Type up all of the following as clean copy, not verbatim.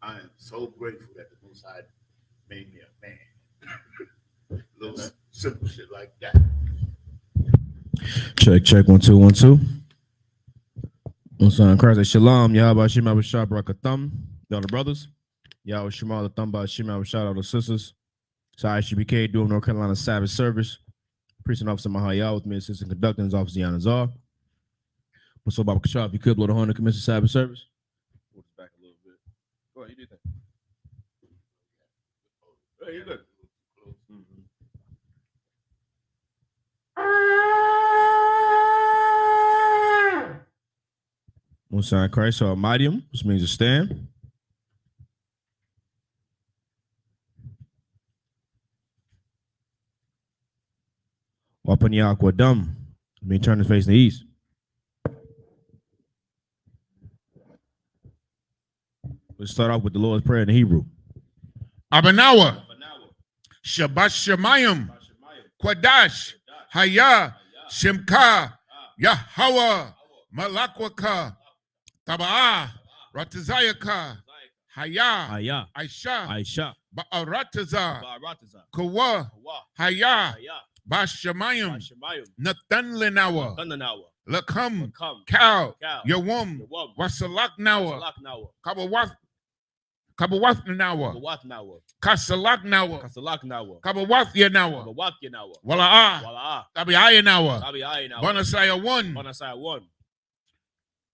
I am so grateful that the Most High made me a man. Little simple shit like that. Check 1 2 1 2. On Christ, Shalom, Yahweh Shema Bashar Barakatham, the other brothers. Yahweh Shema the Thumba Shema Bashar, all the sisters. So ISUPK doing North Carolina Sabbath service. Preaching officer Mahayah with me, assistant conducting his officer Yanazar. What's up, Baba Kashab? If you could blow the horn to commence the Sabbath service. Hold this back a little bit. Go ahead, you do that. Hey, you good. On Christ, so Almightium, which means to stand. Wapanya Aquadum, mean turn his face to the east. Let's start off with the Lord's Prayer in Hebrew. Abanawa, Shabbat Shemayim, Kwadash, Haya, Shemka, Yahweh, Malakwaka, Taba'ah, Ratazayaka, Haya, Aisha, Ba'arataza, Kawa, Haya, Bashamayim, Nathan Lenawa, Lakam, Cow, Yawum, Wasalaknawa, Kabawathnawa, Kasalaknawa, Kabawathyanawa, Wala'a, Tabiayanawa, Bonasaya 1,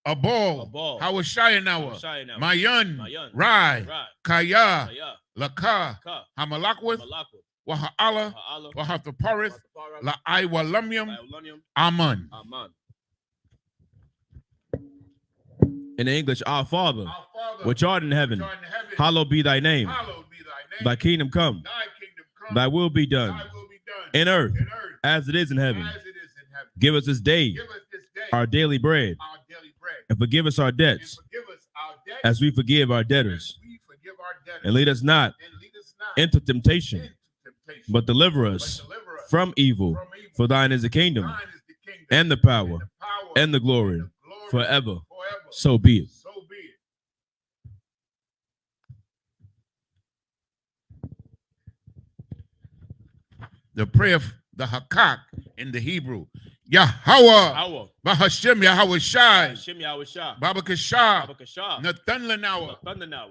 Abol, Hawashayanawa, Mayan, Rai, Kaya, Laka, Hamalakwith, Waha'ala, Wahathaparith, La'aiwalumium, Aman. In English, Our Father, which art in heaven, hallowed be thy name. Thy kingdom come, thy will be done, in earth as it is in heaven. Give us this day our daily bread, and forgive us our debts as we forgive our debtors. And lead us not into temptation, but deliver us from evil. For thine is the kingdom, and the power, and the glory, forever. So be it. The prayer, the Hakak in the Hebrew. Yahweh, Bahashem Yahweh Shai, Baba Kashah, Nathan Lenawa,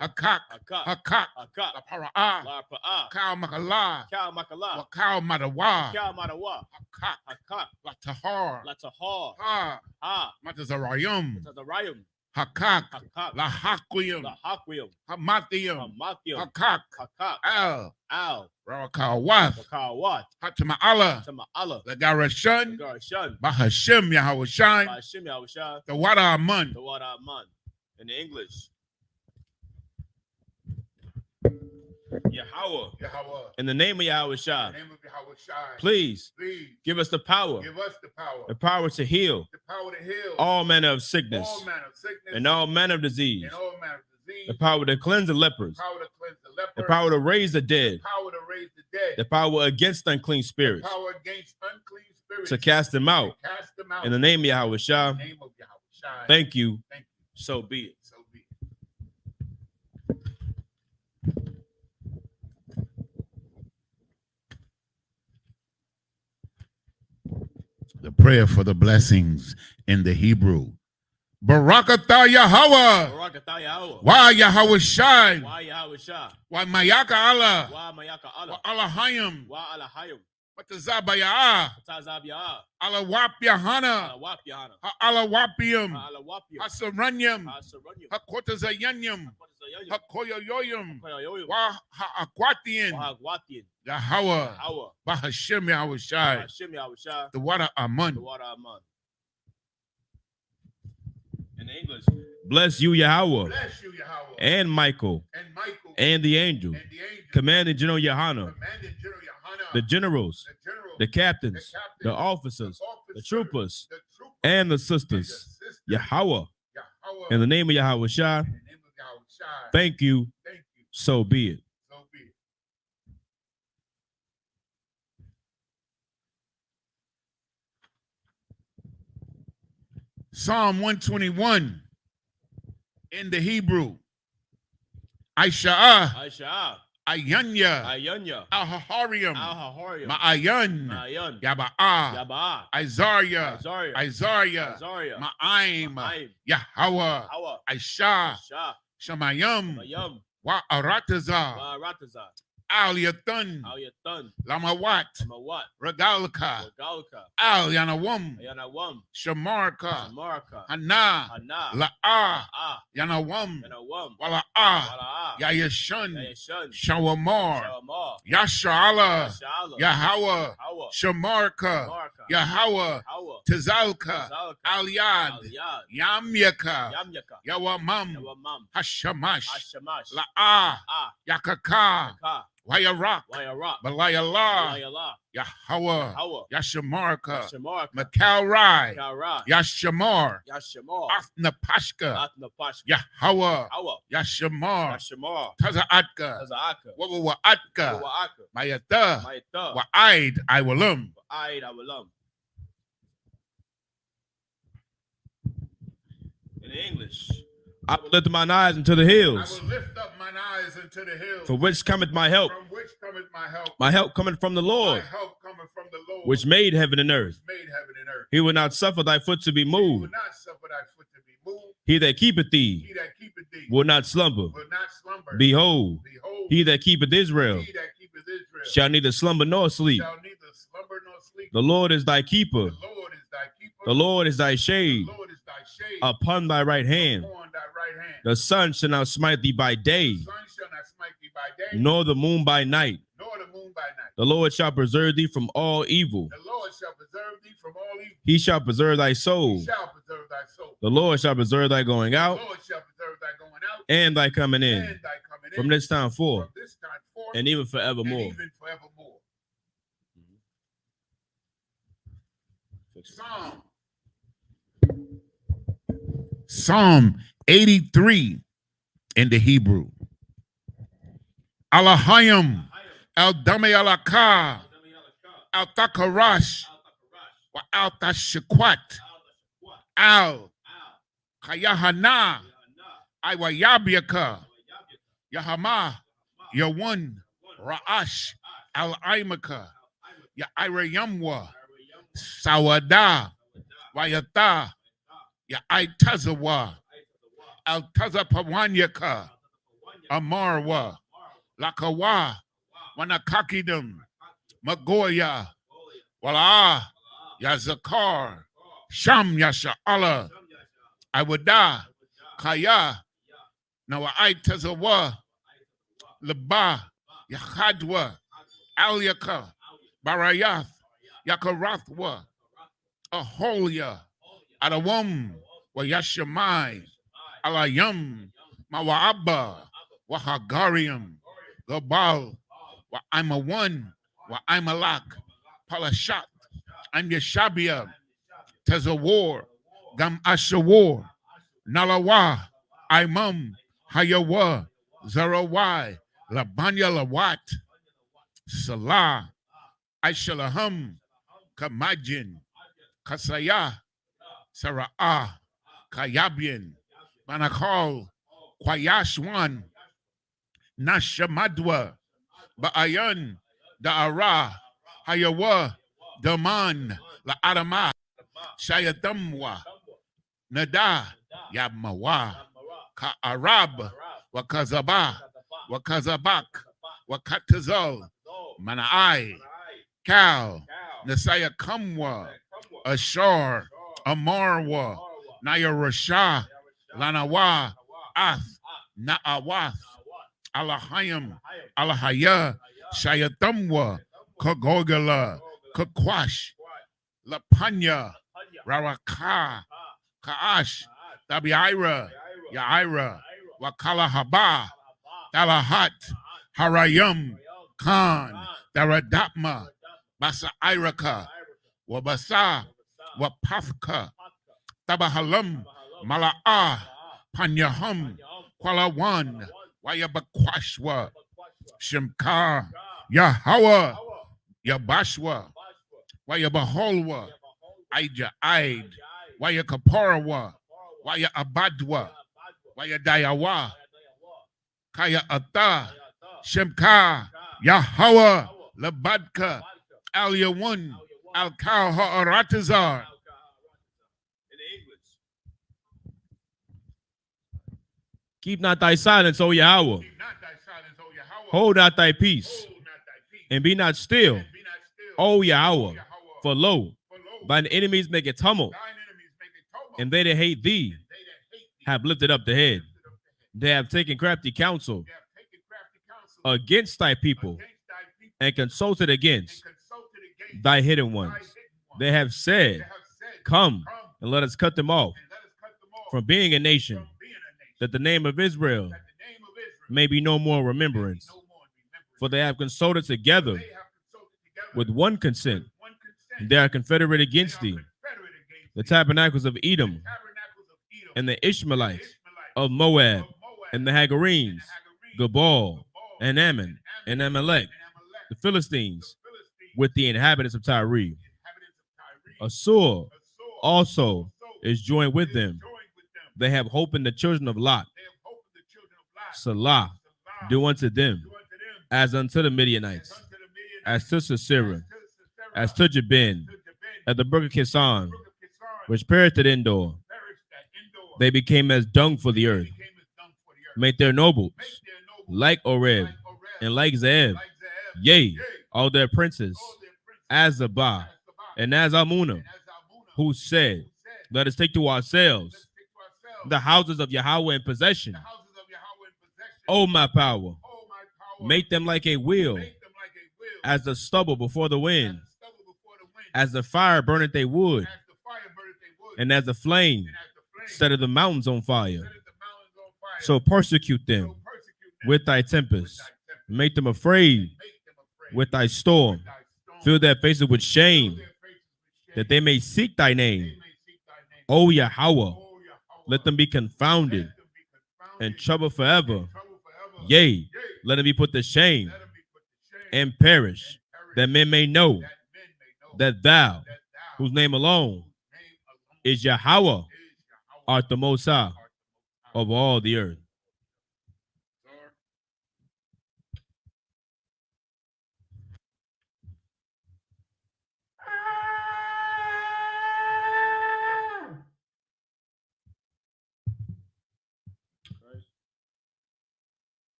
Hakak, La Para'ah, Kal Makalah, Wakal Madawa, Hakak, La Tahar, Matazarayum, Hakak, La Hakwiyum, Hamathium, Hakak, Al, Rakawath, Hatama'ala, the Garashun, Bahashim Yahweh Shai, the Wada Aman. In the English, Yahweh. In the name of Yahweh Shai, please give us the power, the power to heal all manner of sickness and all manner of disease, the power to cleanse the lepers, the power to raise the dead, the power against unclean spirits, to cast them out. In the name of Yahweh Shai, thank you. So be it. The prayer for the blessings in the Hebrew. Barakatah Yahweh. Wa Yahweh Shai. Wa Mayaka Allah. Wa Alahayim. Watazabaya. Alawap Yahana. Alawapium. Hasaranyam. Hakotazayanyam. Hakoyoyoyum. Wa Haakwatian. Yahweh. Bahashim Yahweh Shai. The Wada Aman. In English, bless you, Yahweh, and Michael, and the angel, Commanding General Yahana, the generals, the captains, the officers, the troopers, and the sisters, Yahweh, in the name of Yahweh Shai, thank you, so be it. Psalm 121. In the Hebrew, Aisha, Aisha, Ayanya, Ayanya, Al-Haharium, Al-Haharium, Ma'ayan, Ma'ayan, Yaba'a, Yaba, Isaiah, Isaiah, Isaiah, Isaiah, Ma'aim, Ma'aim, Yahweh, Hawa, Aisha, Aisha, Shamayam, Mayam, Wa'arataza, Rataza, Al-Yatun, Al-Yatun, Lamawat, Amawat, Regalka, Galka, Al-Yanawam, Ayanawam, Shamarka, Samarka, Hana, Hana, La'a, Ah, Yanawam, Yanawam, Wala'a, Wala'a, Yayashun, Yayashun, Shawamar, Shawamar, Yasha'ala, Yasha'ala, Yahweh, Hawa, Shamarka, Marka, Yahweh, Hawa, Tazalka, Zalka, Al-Yad, Al-Yad, Yamyaka, Yamyaka, Yawamam, Yawamam, Hashamash, Ashamash, La'a, Ah, Yakaka, Ka, Wayarak, Wayara, Balayallah, Layala, Yahweh, Hawa, Yashamarka, Shamarka, Makalrai, Kara, Yashamar, Yashamar, Athnapashka, Atnapashka, Yahweh, Hawa, Yashamar, Yashamar, Tazaatka, Tazaaka, Wawaatka, Waaka, Mayata, Maita, Wa'aid, Iwalum. Aid Awalam. In English, I will lift mine eyes into the I hills, will lift up mine eyes into the hills. from which cometh my help. From which cometh my help? My help cometh from the My Lord, help cometh from the Lord, which made heaven and earth. made heaven and earth. He will not suffer thy foot to be He will moved. not suffer thy foot to be moved. He that keepeth thee He that keepeth thee will not slumber. will not slumber. Behold, Behold, he that keepeth Israel he that keepeth Israel shall neither slumber nor sleep. shall neither slumber nor sleep. The Lord is thy keeper. The Lord is thy keeper. The Lord is thy shade The Lord is thy shade upon thy right hand. upon thy right hand. The sun shall not smite thee by day, The sun shall not smite thee by day, nor the moon by night. nor the moon by night. The Lord shall preserve thee from all evil. The Lord shall preserve thee from all evil. He shall preserve thy soul. He shall preserve thy soul. The Lord shall preserve thy going The out Lord shall preserve thy going out and thy coming in, and thy coming in from this time forth from this time forth and even and forevermore. even forevermore. Psalm 83 in the Hebrew. Alahayim, Al-Dame Alaka, Al-Takarash, wa Al-Tashikwat, Al-Kayahana, Iwayabiaka, Yahama, Yawan, Ra'ash, Al-Aimaka, Yairayamwa, Sawada, Wayata, Yaitazawa, Altazapawanyaka, Amarwa, Lakawa, Wanakakidum, Magoya, Wala, Yazakar, Sham Yasha'ala, Iwada, Kaya, Nawaitazawa, Laba, Yahadwa, Alyaka, Barayath, Yakarathwa, Aholia, Adawam, Wayashamai, Alayam, Mawa'aba, Wahagarium, Gabal, Wa I'm a one, Wa I'm a lak, Palashat, I'm Yeshabia, Tezawar, Gam Ashawar, Nalawa, Imam, Hayawa, Zarawai, Labanya Lawat, Salah, Aishalaham, Kamajin, Kasaya, Sara'ah, Kayabian, Manakal, Kwayashwan, Nashamadwa, Ba'ayan, Da'ara, Hayawa, Daman, La'adama, Shayadamwa, Nada, Yabmawa, Ka'arab, Wakazaba, Wakazabak, Wakatazal, Mana'ai, Kal, Nasaya Kamwa, Ashar, Amarwa, Naya Rasha, Lanawa, Ath, Na'awath, Alahayim, Alahaya, Shayatamwa, Kagogala, Kakwash, Lapanya, Rawaka, Kaash, Dabiira, Yaira, Wakala Haba, Dalahat, Harayam, Khan, Daradapma, Basa Iraka, Wabasa, Wapafka, Tabahalam, Mala'a, Panyaham, Kwalawan, Wayabakwashwa, Shimka, Yahawa, Yabashwa, Wayabaholwa, Aija Aid, Wayakaparawa, Waya Abadwa, Wayadayawa. Kaya Ata. Shemka. Yahweh. Labadka. Al Yawun. Al Kal Ha'aratazar. Keep not thy silence, O Yahweh. Hold not thy peace, and be not still, O Yahweh. For lo, thine enemies make a tumult, and they that hate thee have lifted up the head. They have taken crafty counsel against thy people, and consulted against thy hidden ones. They have said, come, and let us cut them off from being a nation, that the name of Israel may be no more remembrance. For they have consulted together with one consent. They are confederate against thee, the tabernacles of Edom, and the Ishmaelites of Moab, and the Hagarenes, Gebal, and Ammon, and Amalek, the Philistines, with the inhabitants of Tyre. Assur also is joined with them. They have hope in the children of Lot. Salah, do unto them as unto the Midianites, as to Sisera, as to Jabin, at the brook of Kison, which perished at Endor. They became as dung for the earth. Make their nobles like Oreb and like Zeeb, yea, all their princes, as Zabah and as Almunah, who said, let us take to ourselves the houses of Yahweh in possession. O my power, make them like a wheel, as the stubble before the wind, as the fire burneth a wood, and as the flame setteth the mountains on fire. So persecute them with thy tempest, make them afraid with thy storm, fill their faces with shame, that they may seek thy name. O Yahweh, let them be confounded and troubled forever. Yea, let them be put to shame and perish, that men may know that thou, whose name alone is Yahweh, art the Most High of all the earth.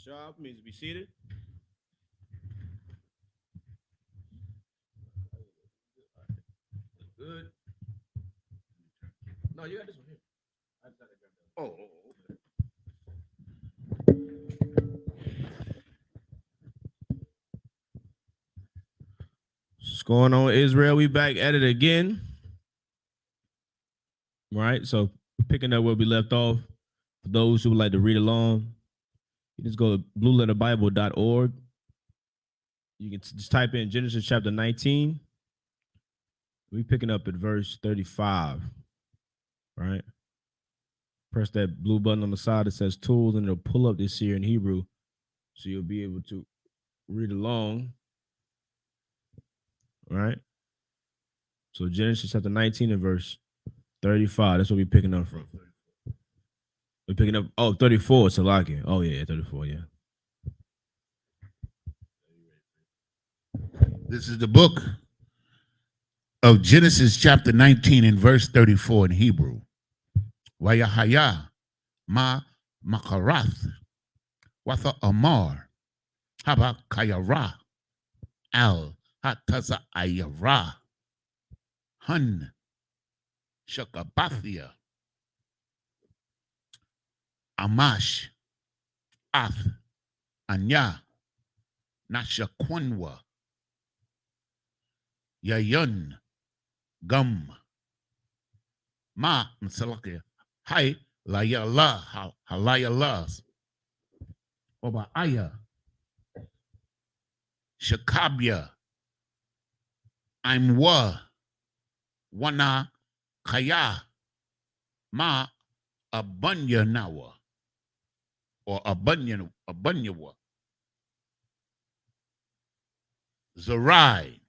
Sharp means to be seated. Good. No, you got this one here. Okay. What's going on, Israel? We back at it again. All right, so picking up where we left off. For those who would like to read along, you just go to blueletterbible.org. You can just type in Genesis chapter 19. We're picking up at verse 35. Right? Press that blue button on the side that says tools, and it'll pull up this here in Hebrew. So you'll be able to read along. All right? So Genesis chapter 19 and verse 35. That's what we're picking up from. We're picking up, 34, Salaki. Oh, yeah, 34, yeah. This is the book of Genesis chapter 19 and verse 34 in Hebrew. Wayahaya ma makarath watha amar haba kayara al hataza ayara hun shakabathia amash ath anya nashakwanwa yayun gum ma msalaka hai la ya la halaya las oba aya shakabya I'm wana kaya ma abunya nawa or abunyawa Zarai.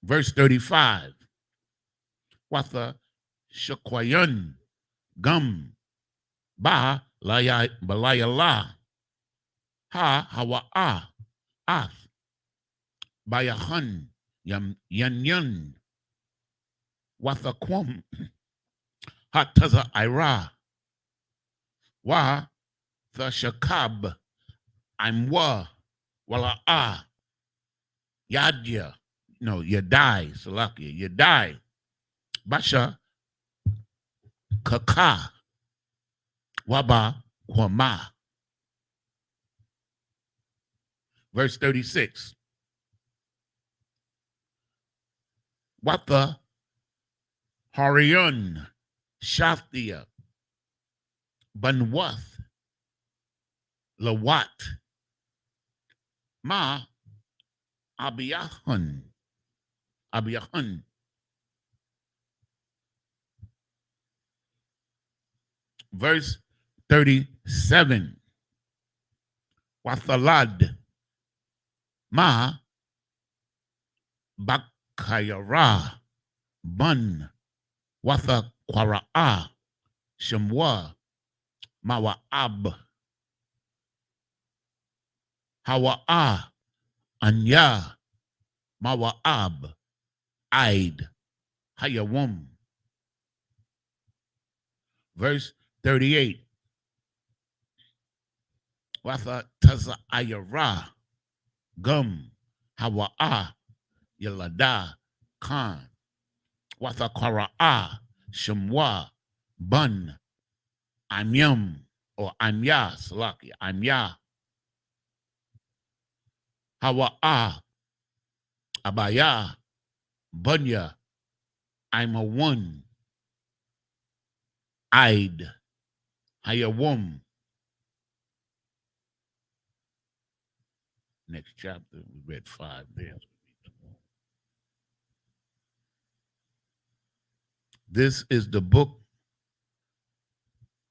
Verse 35. Watha Shakwayan Gum Ba Balayala Ha Hawa'a Ath Bayahan Yan Watha Kwam Hataza Ira Wa the Shakab Imwa Wala'a Yadya. No, Yadai, Salakia, Yadai, Basha, Kaka, Waba, Kwama. Verse 36. Watha Harion, Shaftia, Banwath, Lawat, Ma, Abiyahan. Verse 37. Wathalad Ma Bakayara Bun Watha Kwara'a Shemwa Mawa'ab Hawa'a Anya Mawa'ab Aid Hayawum. Verse 38. Watha Taza Ayara Gum Hawa'a Yalada Khan Watha Kwara'a Shemwa Bun Amyam or Amya Salaki Amya Hawa'a Abaya Bunya I'm a one I'd Hayawum. Next chapter, we read 5 there. This is the book.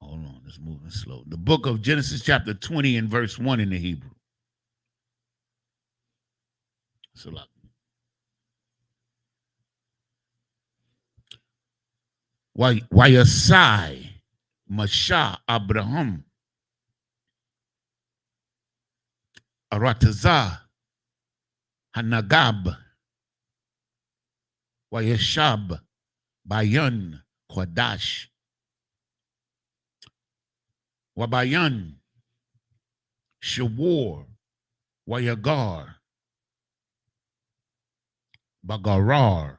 Hold on, it's moving slow. The book of Genesis, chapter 20, and verse 1 in the Hebrew. Salak. Wayasai Masha Abraham Arataza Hanagab Wayashab Bayan Kwadash Wabayan Shawar Wayagar Bagarar.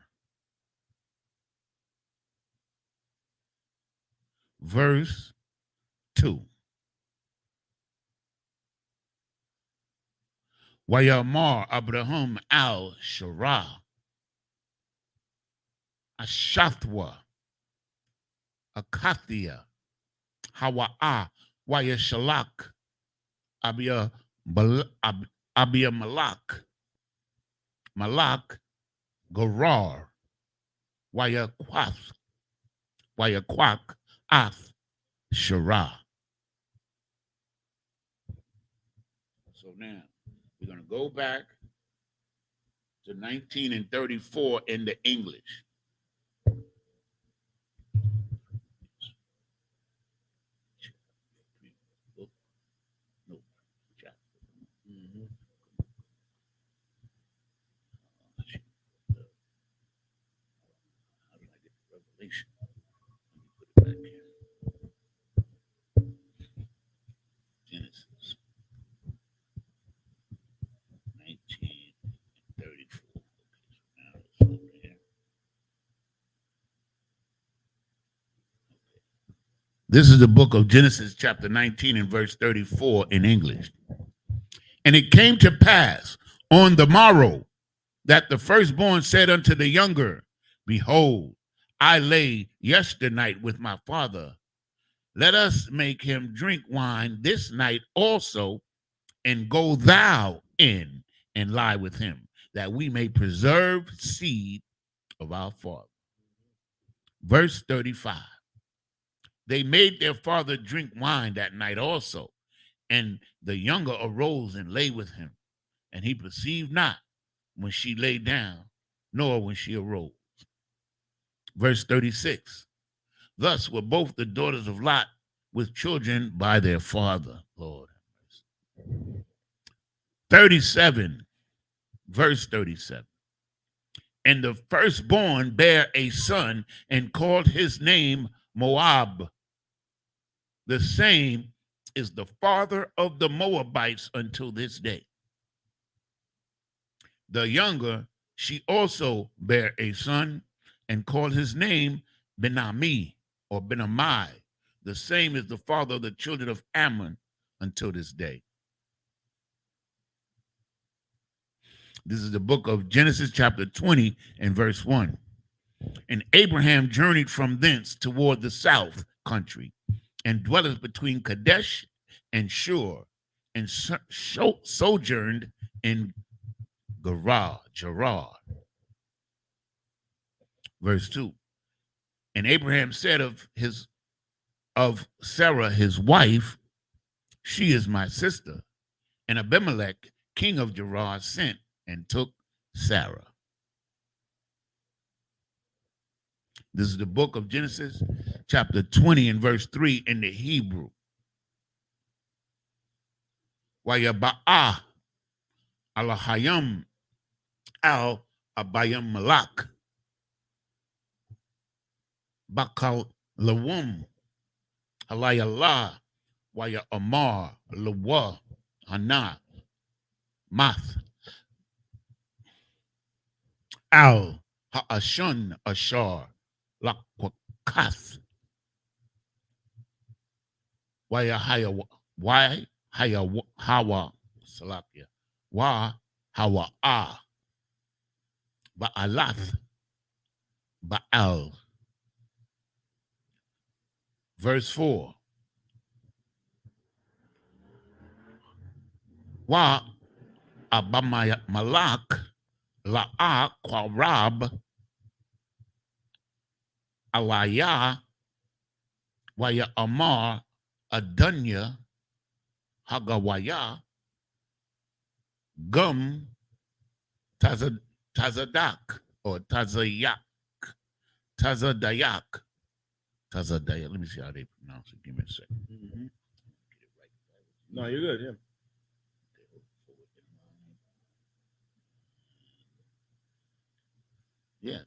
Verse 2. Wayamar Abraham al Shara Ashathwa Akathia Hawa'a Wayashalak Abia Malak Garar Wayakwak Ath Shara. So now we're going to go back to 19 and 34 in the English. How did I get the revelation? Let me put it back here. Genesis 19 and 34. Okay, so now it's over here. This is the book of Genesis, chapter 19 and verse 34 in English. And it came to pass on the morrow that the firstborn said unto the younger, Behold, I lay yesternight with my father. Let us make him drink wine this night also, and go thou in and lie with him, that we may preserve seed of our father. Verse 35. They made their father drink wine that night also, and the younger arose and lay with him, and he perceived not when she lay down, nor when she arose. Verse 36. Thus were both the daughters of Lot with children by their father. Lord. 37. Verse 37. And the firstborn bare a son and called his name Moab. The same is the father of the Moabites until this day. The younger, she also bare a son and called his name Ben-Ami or Ben-Amai. The same is the father of the children of Ammon until this day. This is the book of Genesis chapter 20 and verse 1. And Abraham journeyed from thence toward the south country and dwelleth between Kadesh and Shur and sojourned in Gerar. Verse 2. And Abraham said of Sarah his wife, she is my sister. And Abimelech, king of Gerar, sent and took Sarah. This is the book of Genesis, chapter 20 and verse 3 in the Hebrew. Wayaba'ah alahayam al abayam malak bakal lawum alayallah waya amar lawa hana math al ha'ashun ashar lakwakath waya hawa salakia wa hawa ba'alath ba'al. Verse 4. Wa abamalak la'a kwarab alaya waya amar adunya hagawaya gum tazadak or tazadayak. Let me see how they pronounce it. Give me a second. Mm-hmm. No, you're good. Yeah.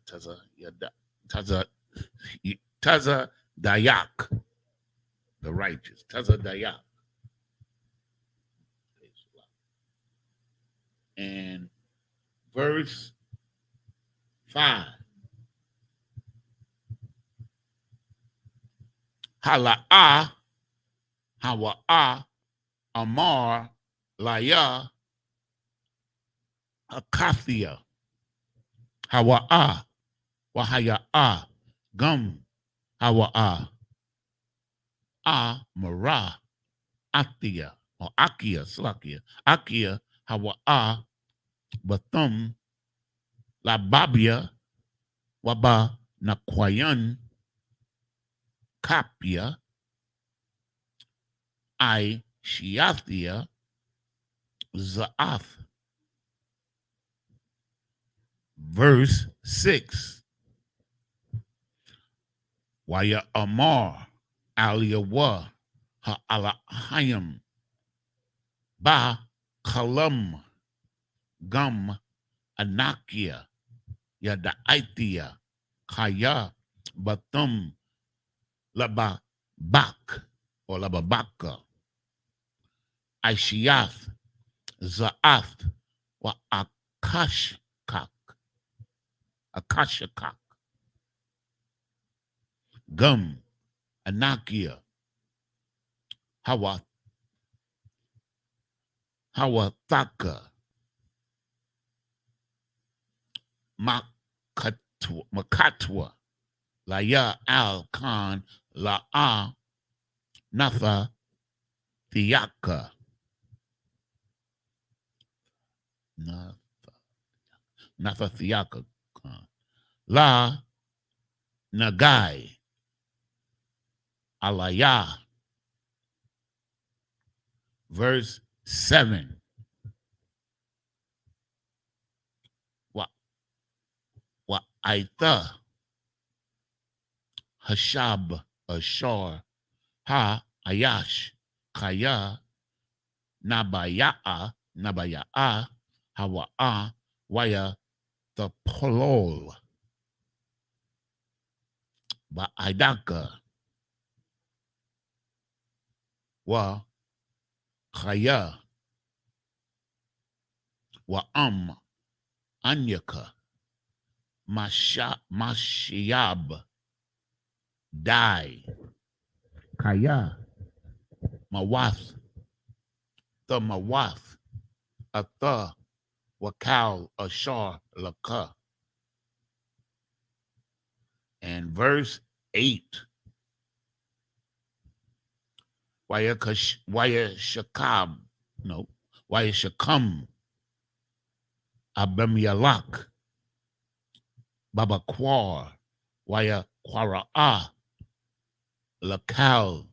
Tazadayak, the righteous. Tazadayak. And verse 5. Hala'a, Hawa'a, Amar, Laya, Akathia, Hawa'a, Wahaya'a, Gum, Hawa'a, Mara, Athia, or Akia, Slakia, Akia, Hawa'a, Bathum, Lababia, Waba, Nakwayan, Kapia, I Shiathia, Zaath. Verse 6. Waya Amar, Aliyawa, Ha'alahayim, Ba Kalam, Gum, Anakia, Yadaitia, Kaya, Bathum, Laba Bak or Lababaka, Aishiath, Zaath, wa Akashkak, Gum, Anakia, Hawathaka, Makatwa, Laya al Khan, La'a, Natha, Thiaka. Natha Thiaka. La Nagai, Alaya. Verse 7. Wa Aitha, Hashab, Ashar, Ha, Ayash, Kaya, Nabaya'a, Hawa'a, Waya, the Polol, Ba'idaka, Wa, Kaya, Wa Anyaka, Mashiab, Dai, Kaya, Mawath, the Mawath, Atha, Wakal, Ashar, Laka. And verse 8. Waya Shakam, Abemyalak, Babakwar, Waya Kwara'a, Lakal,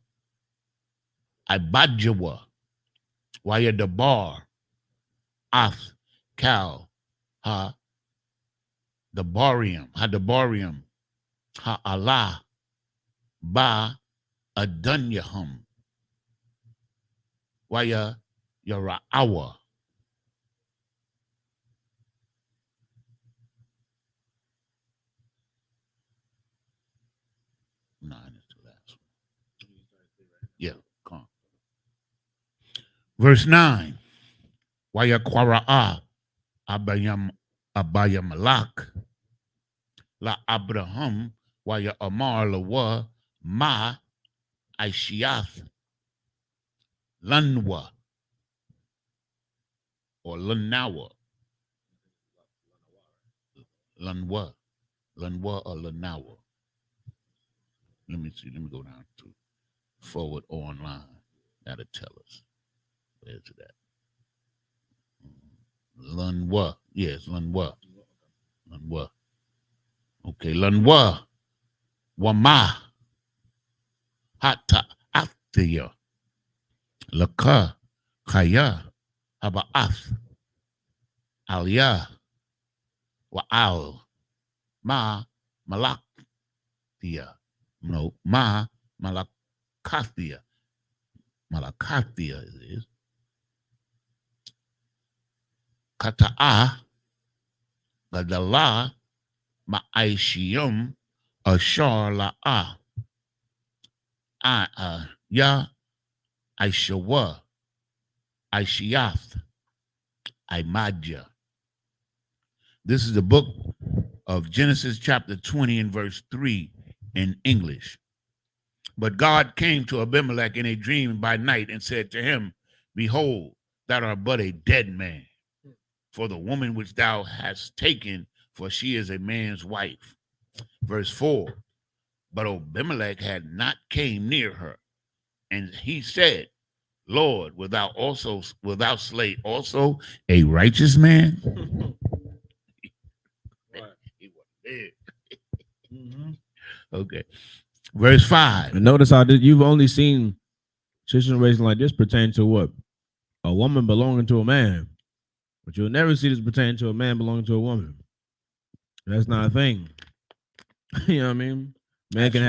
Ibadjawa, Waya Dabar, Ath, Kal, Ha, Dabarium, Ha Allah, Ba, Adunyahum, Waya Yara'awa. Nine is the last one. Yeah, come on. Verse 9. Waya Kwara'a, Abayamalak, La Abraham, Waya Amar Lawa, Ma, Aishiath, Lanwa, or Lanawa. Lanwa or Lanawa. Let me see. Let me go down to forward online. That'll tell us. Where's it at? Lanwa. Yes, Lanwa. Okay, Lanwa. Wama. Hata Aftiya. Laka. Kaya. Haba'ath. Aliyah. Wa'al. Ma. Malaktiya. No, Ma. Malakathia. Malakathia it is. Kata'a. Gadala. Ma'aishiyum. Ashar la'a. Ya. Aishawa. Aishiath. Imadja. This is the book of Genesis chapter 20 and verse 3 in English. But God came to Abimelech in a dream by night and said to him, Behold, thou art but a dead man, for the woman which thou hast taken, for she is a man's wife. Verse 4. But Abimelech had not came near her, and he said, Lord, wilt thou slay also a righteous man? He was dead. Okay. Verse 5. And notice how you've only seen situations like this pertain to what? A woman belonging to a man. But you'll never see this pertain to a man belonging to a woman. That's not a thing. You know what I mean? A man can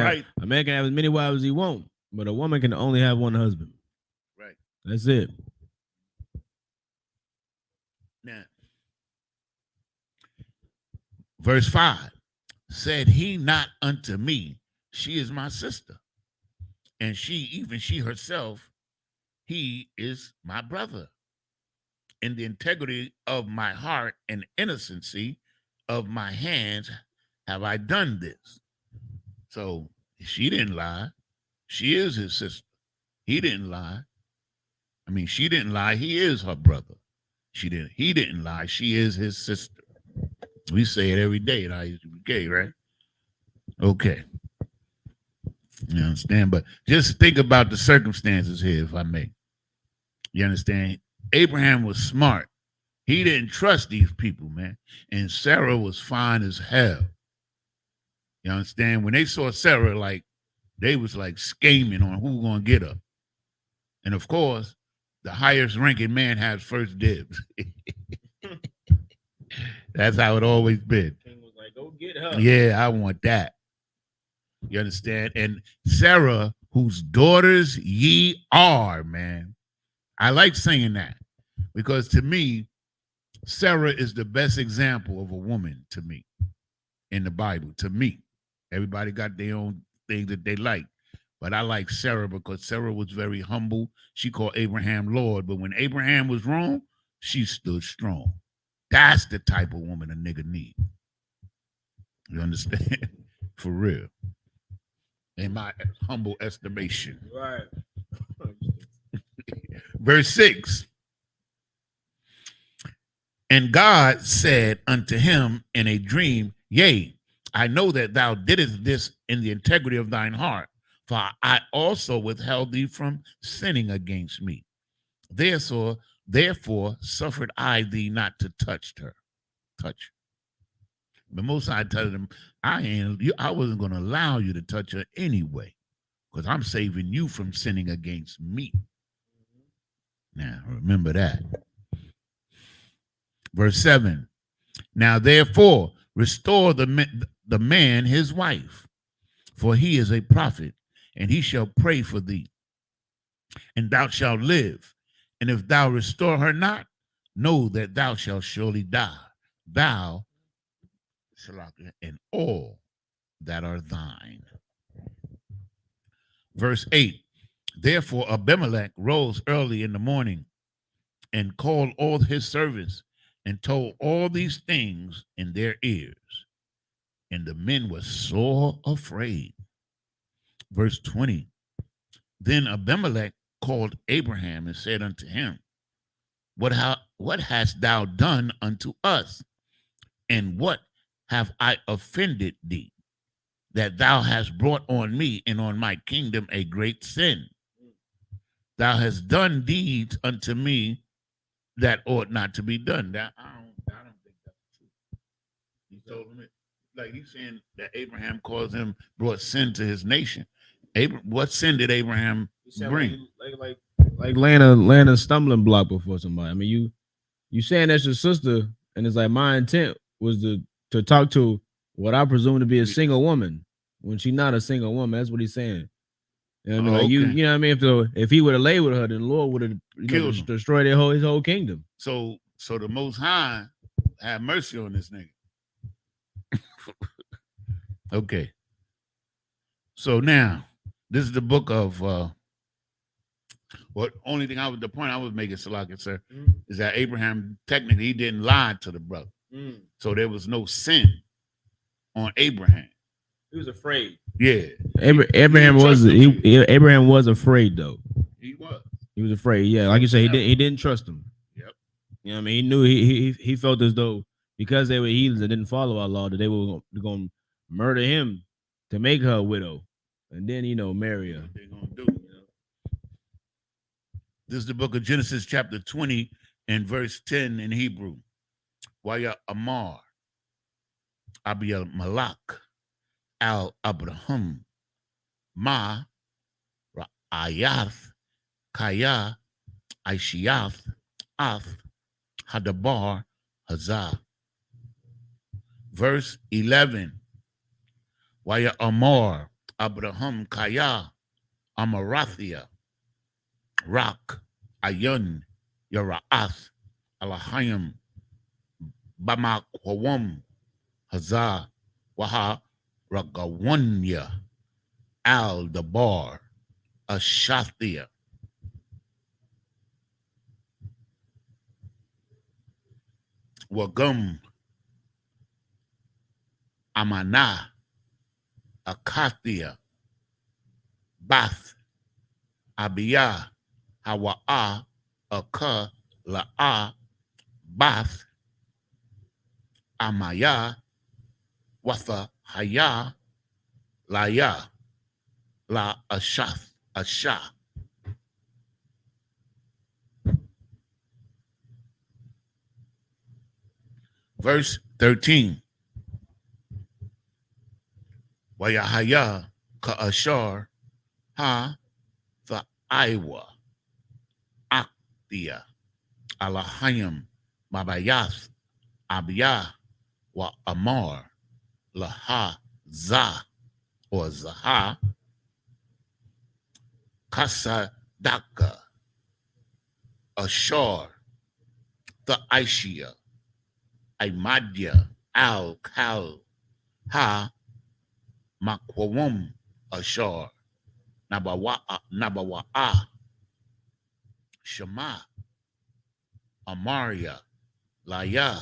have as many wives as he wants, but a woman can only have one husband. Right. That's it. Now, verse 5. Said he not unto me, she is my sister, and she herself, he is my brother. In the integrity of my heart and innocency of my hands have I done this. So she didn't lie. She is his sister. He didn't lie. I mean, she didn't lie. He is her brother. He didn't lie. She is his sister. We say it every day at ISUPK, right? Okay. You understand? But just think about the circumstances here, if I may. You understand? Abraham was smart. He didn't trust these people, man. And Sarah was fine as hell. You understand? When they saw Sarah, like, they was like scheming on who gonna get her. And of course, the highest ranking man has first dibs. That's how it always been. King was like, go get her. Yeah, I want that. You understand? And Sarah, whose daughters ye are, man. I like saying that because to me, Sarah is the best example of a woman to me in the Bible. To me, everybody got their own thing that they like. But I like Sarah because Sarah was very humble. She called Abraham Lord. But when Abraham was wrong, she stood strong. That's the type of woman a nigga need. You understand? For real. In my humble estimation. Right. Verse 6. And God said unto him in a dream, Yea, I know that thou didst this in the integrity of thine heart, for I also withheld thee from sinning against me. Therefore suffered I thee not to touch her. Touch. But most I told him, I wasn't going to allow you to touch her anyway, because I'm saving you from sinning against me. Now, remember that. Verse 7. Now, therefore, restore the man his wife, for he is a prophet, and he shall pray for thee, and thou shalt live. And if thou restore her not, know that thou shalt surely die, thou and all that are thine. Verse 8. Therefore Abimelech rose early in the morning and called all his servants and told all these things in their ears. And the men were sore afraid. Verse 20. Then Abimelech called Abraham and said unto him, What hast thou done unto us? And what have I offended thee, that thou hast brought on me and on my kingdom a great sin? Thou hast done deeds unto me that ought not to be done. That I don't think that's true. He told him it, like he's saying that Abraham caused him, brought sin to his nation. What sin did Abraham bring? Like laying a stumbling block before somebody. I mean, you saying that's your sister, and it's like my intent was to talk to what I presume to be a single woman when she's not a single woman. That's what he's saying. You know what I mean? Like you know what I mean? If he would have laid with her, then the Lord would have destroyed his whole kingdom. So the Most High have mercy on this nigga. Okay. So now, this is the book of the point I was making, Salaki, sir, is that Abraham technically he didn't lie to the brother. So there was no sin on Abraham. He was afraid. Yeah. Abraham was afraid though. He was afraid. Yeah, like you said, he didn't trust him. Yep. You know what I mean? He knew he felt as though because they were heathens and didn't follow our law, that they were going to murder him to make her a widow, and then marry her. What they're gonna do? This is the book of Genesis, chapter 20, and verse 10 in Hebrew. Waya Amar, Abiel Malak, Al Abraham, Ma, Ra'ayath, Kaya, Aishiath, Ath, Hadabar, Hazah. Verse 11. Waya Amar, Abraham, Kaya, Amarathia, Rak, Ayun, Yara'ath, Alahayim, Bamak Wawam, Hazah, Waha, Ragawanya, Al Dabar, Ashathia. Wagum, Amana, Akathia, Bath, Abiyah, Hawa'a, Aka, La'a, Bath, Amaya, Watha, Haya, Laya, La Ashath, Asha. Verse 13. Wayahaya Ka'ashar Ha Tha'aiwa Aktia Alahayim Mabayath Abiyah Wa Amar Laha Za or Zaha, Kasadaka, Ashar, the Aishia, Imadia, Al Kal, Ha, Makwawum, Ashar, Nabawa'a, Shema, Amaria, Laya,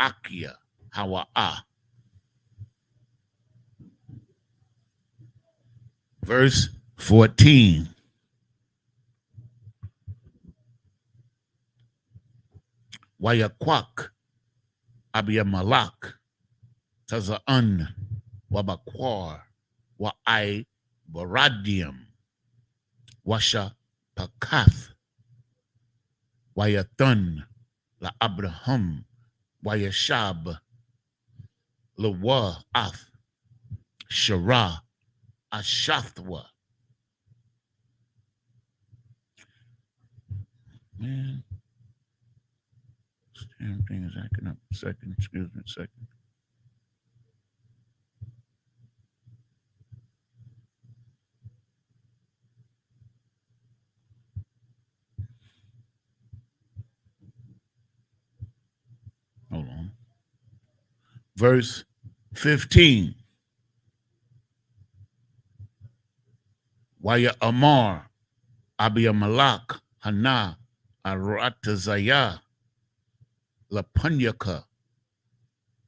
Akia, Hawa'a. Verse 14. Wayakwak, Abiyamalak, Taza'an, Wabakwar, Wa'ai, Baradium, Washa Pakath, Wayathan, La Abraham, Wayashab, Lawa Ath, Shara, Ashathwa. Man, this damn thing is acting up. Second, excuse me, second. Hold on. Verse 15. Waya Amar, Abiyamalak, Hana, Aratazaya, Lapunyaka,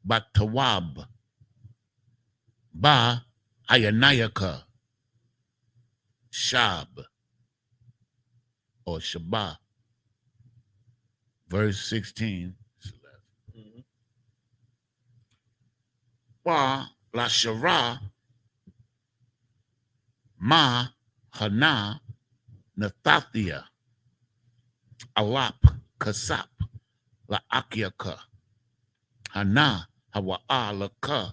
Batawab, Ba Ayanayaka, Shab, or Shabbat. Verse 16. Wa La Shara, Ma Hana, Nathathia, Alap, Kasap, La Akiaka, Hana, Hawa'a, Laka,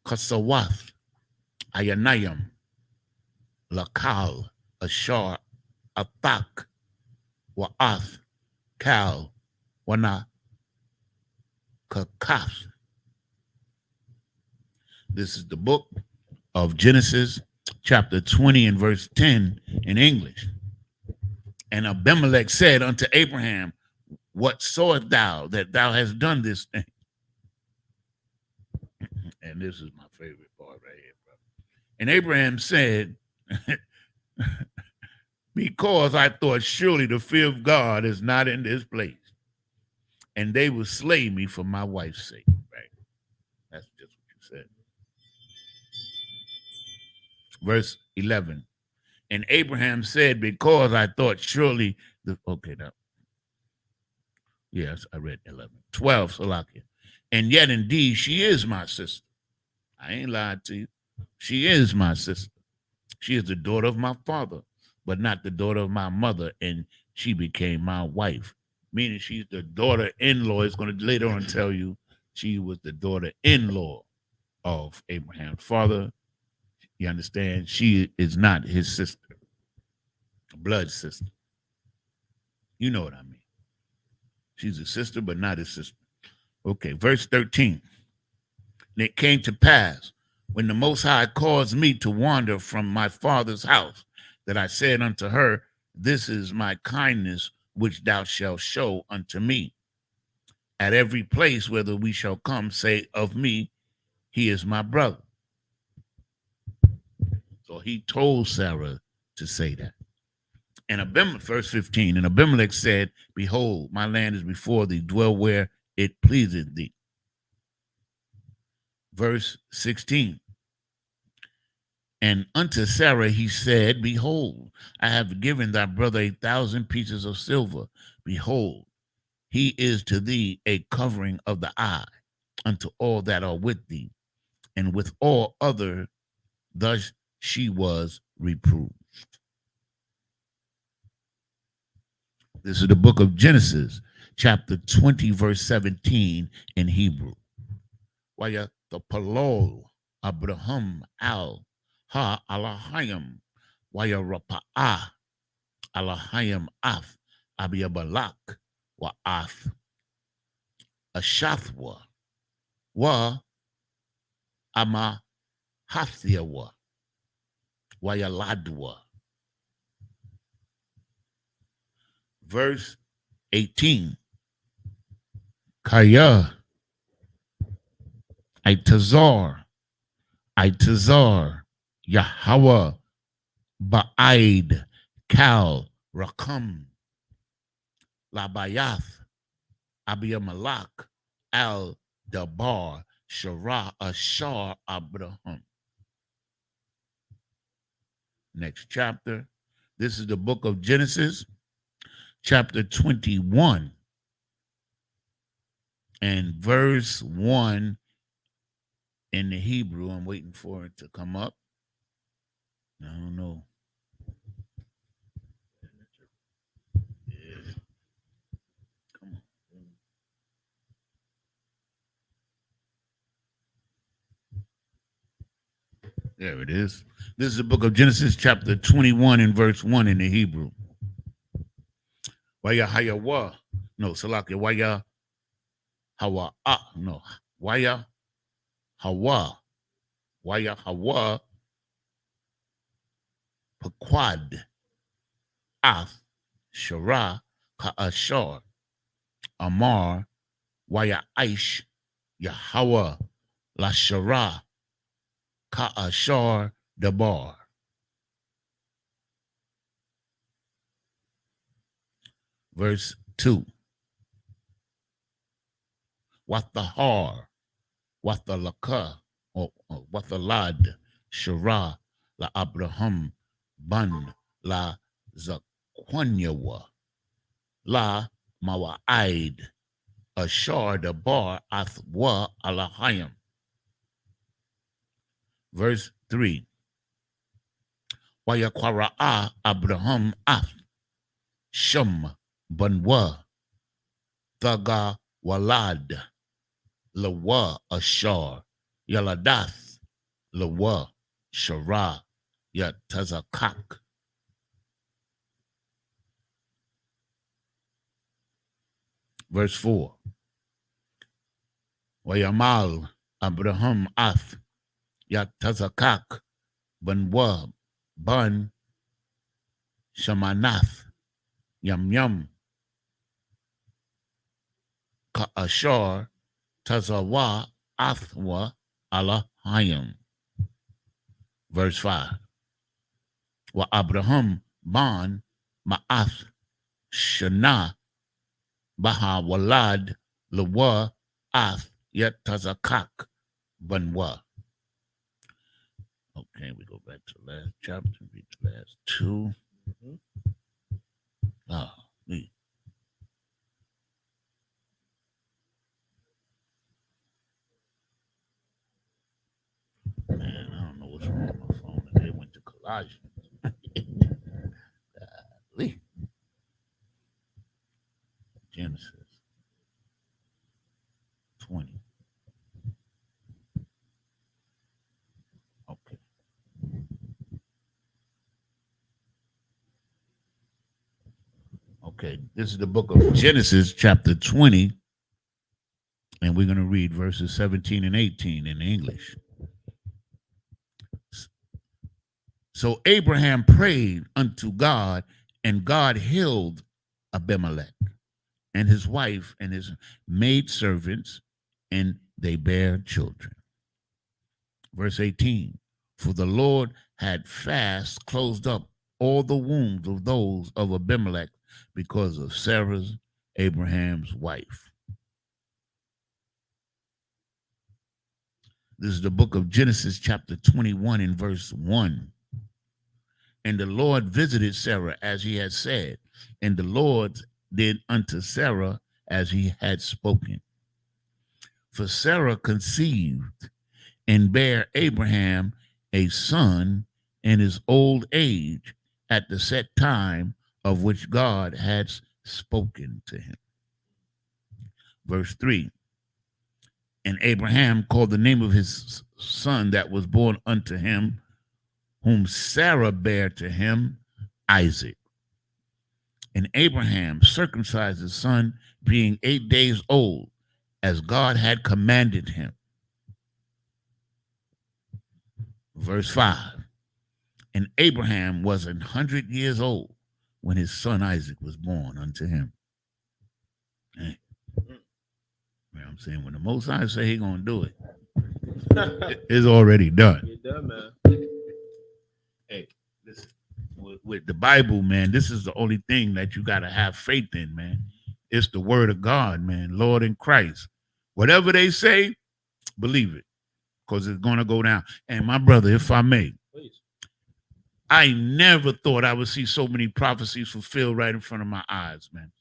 Kasawath, Ayanayam, Lakal, Ashar, Athak, Wa'ath, Kal, Wana, Kakath. This is the book of Genesis, chapter 20 and verse 10 in English. And Abimelech said unto Abraham, what sawest thou that thou hast done this thing? And this is my favorite part right here, brother. And Abraham said, because I thought surely the fear of God is not in this place, and they will slay me for my wife's sake. Right? That's just what you said. Verse 11. And Abraham said, because I thought surely yes, I read 11. 12, Salakia. And yet indeed she is my sister. I ain't lied to you. She is my sister. She is the daughter of my father, but not the daughter of my mother, and she became my wife. Meaning she's the daughter-in-law. It's going to later on tell you she was the daughter-in-law of Abraham's father. You understand? She is not his sister, blood sister. You know what I mean. She's a sister, but not his sister. Okay, verse 13. And it came to pass, when the Most High caused me to wander from my father's house, that I said unto her, this is my kindness which thou shalt show unto me. At every place whither we shall come, say of me, he is my brother. So he told Sarah to say that. And Abimelech, verse 15, and Abimelech said, behold, my land is before thee, dwell where it pleaseth thee. Verse 16. And unto Sarah he said, behold, I have given thy brother 1,000 pieces of silver. Behold, he is to thee a covering of the eye unto all that are with thee. And with all other, thus she was reproved. This is the book of Genesis, chapter 20, verse 17 in Hebrew. Waya the Palol, Abraham al ha Alahayim, Waya Rapa'ah, Alahayim af, Abiyabalak, wa af, Ashathwa, wa ama Hathiawa, Wayaladwa. Verse 18. Kaya, Itazar, Yahweh, Ba'id, Kal, Rakam, Labayath, Abiyamalak, Al Dabar, Shara, Ashar, Abraham. Next chapter. This is the book of Genesis, chapter 21, and verse 1 in the Hebrew. I'm waiting for it to come up. I don't know. Yeah. Come on. There it is. This is the book of Genesis, chapter 21, and verse 1 in the Hebrew. Waya hayawa. No, Salakia. Waya hawa. No. Waya hawa. Waya hawa. Pequad. Ath. Shara. Ka'ashar. Amar. Waya aish. Yahweh. La Shara. Ka'ashar Dabar. Verse 2. Wathahar, Wathalaka, or Wathalad, Shara, La Abraham, Ban, La Zakwanyawa, La Mawa'id, Ashar Dabar, Athwa Alahayim. Verse 3. Wayakwara'a Abraham Ath, Shum Banwa, Thaga Walad, Lawa Ashar, Yaladath, Lawa, Shara, Yatazakak. Verse 4. Wayamal Abraham Ath, Yatazakak, Banwa, Ban, Shamanath, Yam, Ka'ashar, Tazawa, Athwa, Alahayim. Verse 5. Wa Abraham, Ban, Ma'ath, Shana, Baha Walad, Lawa, Ath, Yatazakak, Banwa. Okay, we go back to the last chapter, read the last two. Man, I don't know what's wrong with my phone. They went to collage. Genesis 20. Okay. Okay, this is the book of Genesis, chapter 20, and we're going to read verses 17 and 18 in English. So Abraham prayed unto God, and God healed Abimelech and his wife and his maidservants, and they bare children. Verse 18, for the Lord had fast closed up all the wombs of those of Abimelech because of Sarah's, Abraham's wife. This is the book of Genesis, chapter 21, and verse 1. And the Lord visited Sarah as he had said, and the Lord did unto Sarah as he had spoken. For Sarah conceived and bare Abraham a son in his old age at the set time of which God had spoken to him. Verse 3. And Abraham called the name of his son that was born unto him, whom Sarah bare to him, Isaac. And Abraham circumcised his son, being 8 days old, as God had commanded him. Verse 5. And Abraham was 100 years old when his son Isaac was born unto him. Hey. You know what I'm saying? When the Most High say he gonna do it, it's already done. You're done, man. Hey, listen, with the Bible, man, this is the only thing that you gotta have faith in, man. It's the word of God, man, Lord in Christ. Whatever they say, believe it, because it's gonna go down. And my brother, if I may, please. I never thought I would see so many prophecies fulfilled right in front of my eyes, man.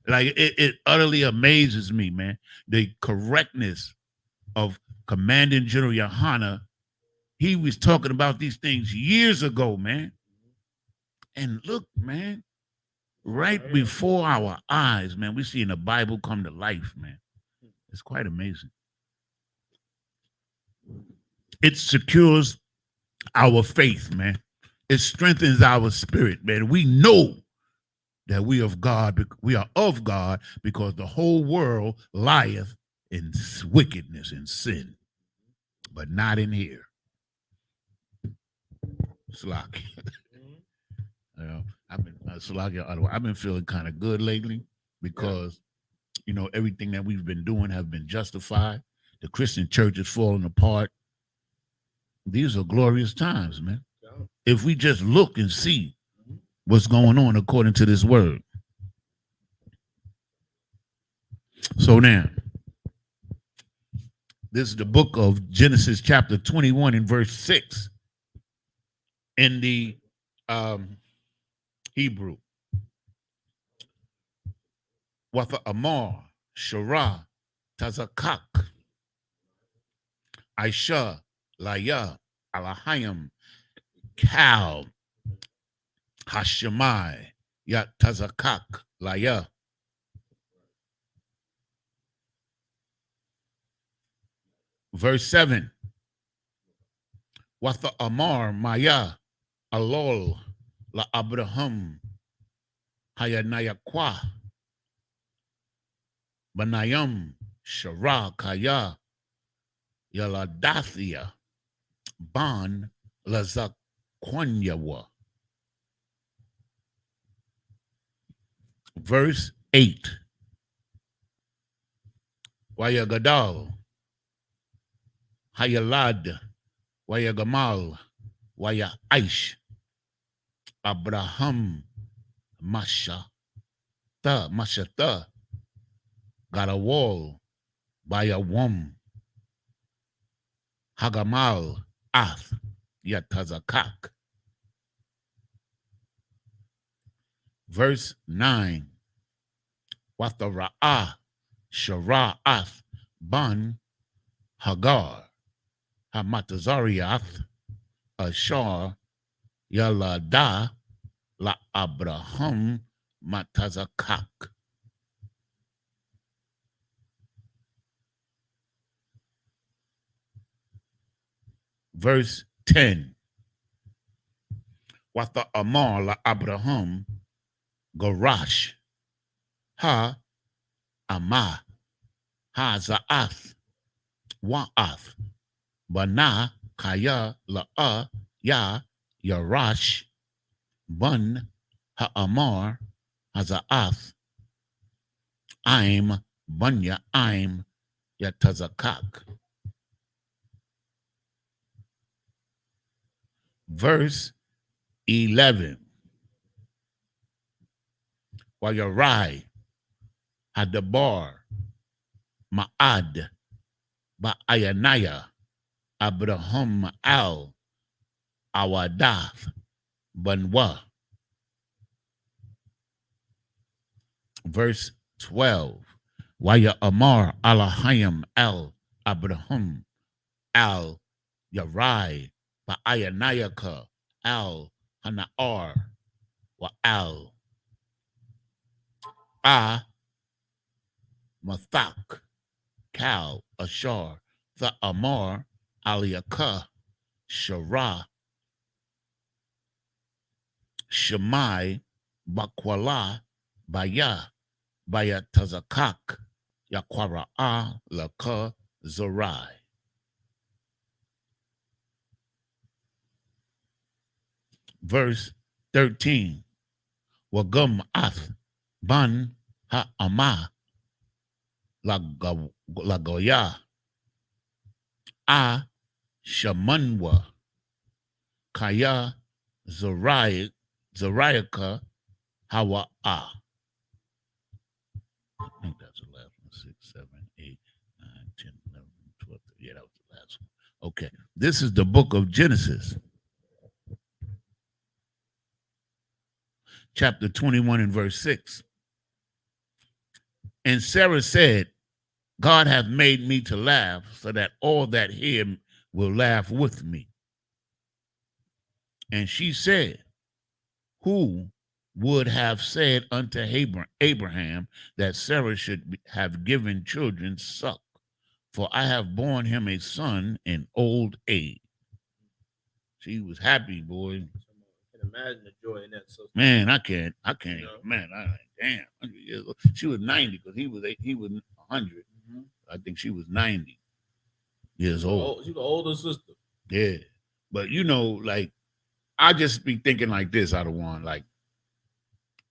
Like it utterly amazes me, man. The correctness of Commanding General Yohana. He was talking about these things years ago, man. And look, man, right before our eyes, man, we see in the Bible come to life, man. It's quite amazing. It secures our faith, man. It strengthens our spirit, man. We know that we are of God because the whole world lieth in wickedness and sin, but not in here. Slocky. You know, I've been feeling kind of good lately because, you know, everything that we've been doing have been justified. The Christian church is falling apart. These are glorious times, man. If we just look and see what's going on according to this word. So now, this is the book of Genesis chapter 21 and verse 6 in the Hebrew. Watha Amar, Shara, Tazakak, Aisha, Laya, Alahayim, Kal, Hashemai, Yat Tazakak, Laya. Verse 7. Watha Amar, Maya, Alol, La Abraham, Hayanaya Kwa, Banayam, Shara, Kaya, Yaladathia, Ban, Lazakwanyawa. Verse 8. Wayagadal, Hayalad, Wayagamal, Waya Aish, Abraham, Mashata, got a wall by a wom, Hagamal, Ath, Yatazakak. Verse 9. Wathara'ah, Shara'ath, Ban, Hagar, Hamatazariath, Ashar, Yalada, La Abraham, Matazakak. Verse 10. Watha Amar La Abraham, Garash, Ha Ama, Ha Za'ath, Wa'ath, Bana Kaya La'a Ya Yarash, Bun Ha Amar, Haza'ath, Aim Bunya Aim Yatazakak. Verse 11. Wayarai Hadabar Ma'ad Ba'ayanaya Abraham Al Awadath Banwa. Verse 12. Waya Amar Alahayim Al Abraham Al Yarai Ba'ayanayaka Al Hanaar Wa Al Mathak Kal Ashar The Amar Aliyaka Shara Shemai Bakwala Baya Tazakak Yakwara'a Laka Zorai. verse 13. Wagum ath ban ha'ama lagoya a shamanwa kaya zariaka hawa a. I think that's the last one. 6, 7, 8, 9, 10, 11, 12. Yeah, that was the last one. Okay. This is the book of Genesis, chapter 21 and verse 6. And Sarah said, God hath made me to laugh, so that all that hear will laugh with me. And she said, who would have said unto Abraham that Sarah should have given children suck? For I have borne him a son in old age. She was happy, boy. I can imagine the joy in that. So Man, I can't. You know? Man, damn. 100 years old. She was 90 because he was 100. Mm-hmm. I think she was 90 years old. She's the older sister. Yeah, but you know, like I just be thinking like this out of one, like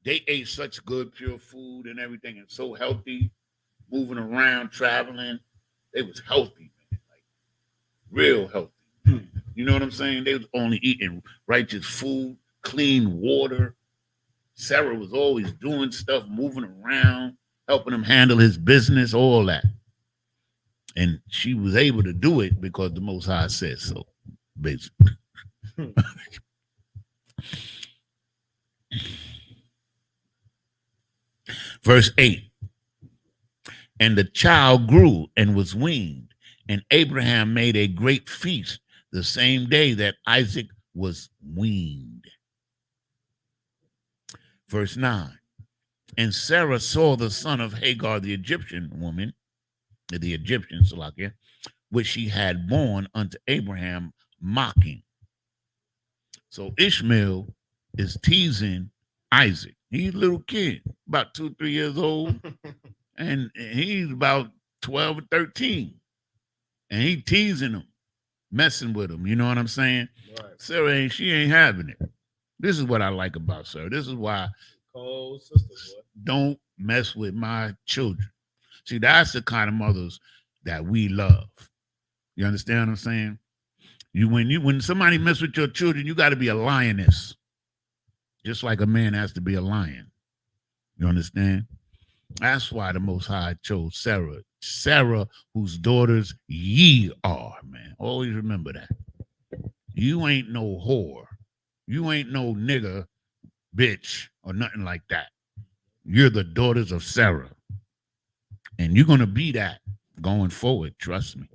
they ate such good, pure food and everything, and so healthy, moving around, traveling. They was healthy, man, like real healthy. You know what I'm saying? They was only eating righteous food, clean water. Sarah was always doing stuff, moving around, helping him handle his business, all that. And she was able to do it because the Most High said so, basically. Verse 8. And the child grew and was weaned, and Abraham made a great feast the same day that Isaac was weaned. Verse 9. And Sarah saw the son of Hagar, the Egyptian woman, the Egyptian, Salakia, which she had born unto Abraham, mocking. So Ishmael is teasing Isaac. He's a little kid, about 2, 3 years old, and he's about 12 or 13. And he teasing him, messing with him. You know what I'm saying? Right. Sarah she ain't having it. This is what I like about Sarah. This is why don't mess with my children. See, that's the kind of mothers that we love. You understand what I'm saying? When somebody mess with your children, you got to be a lioness. Just like a man has to be a lion. You understand? That's why the Most High chose Sarah. Sarah, whose daughters ye are, man. Always remember that. You ain't no whore. You ain't no nigga, bitch, or nothing like that. You're the daughters of Sarah. And you're going to be that going forward. Trust me.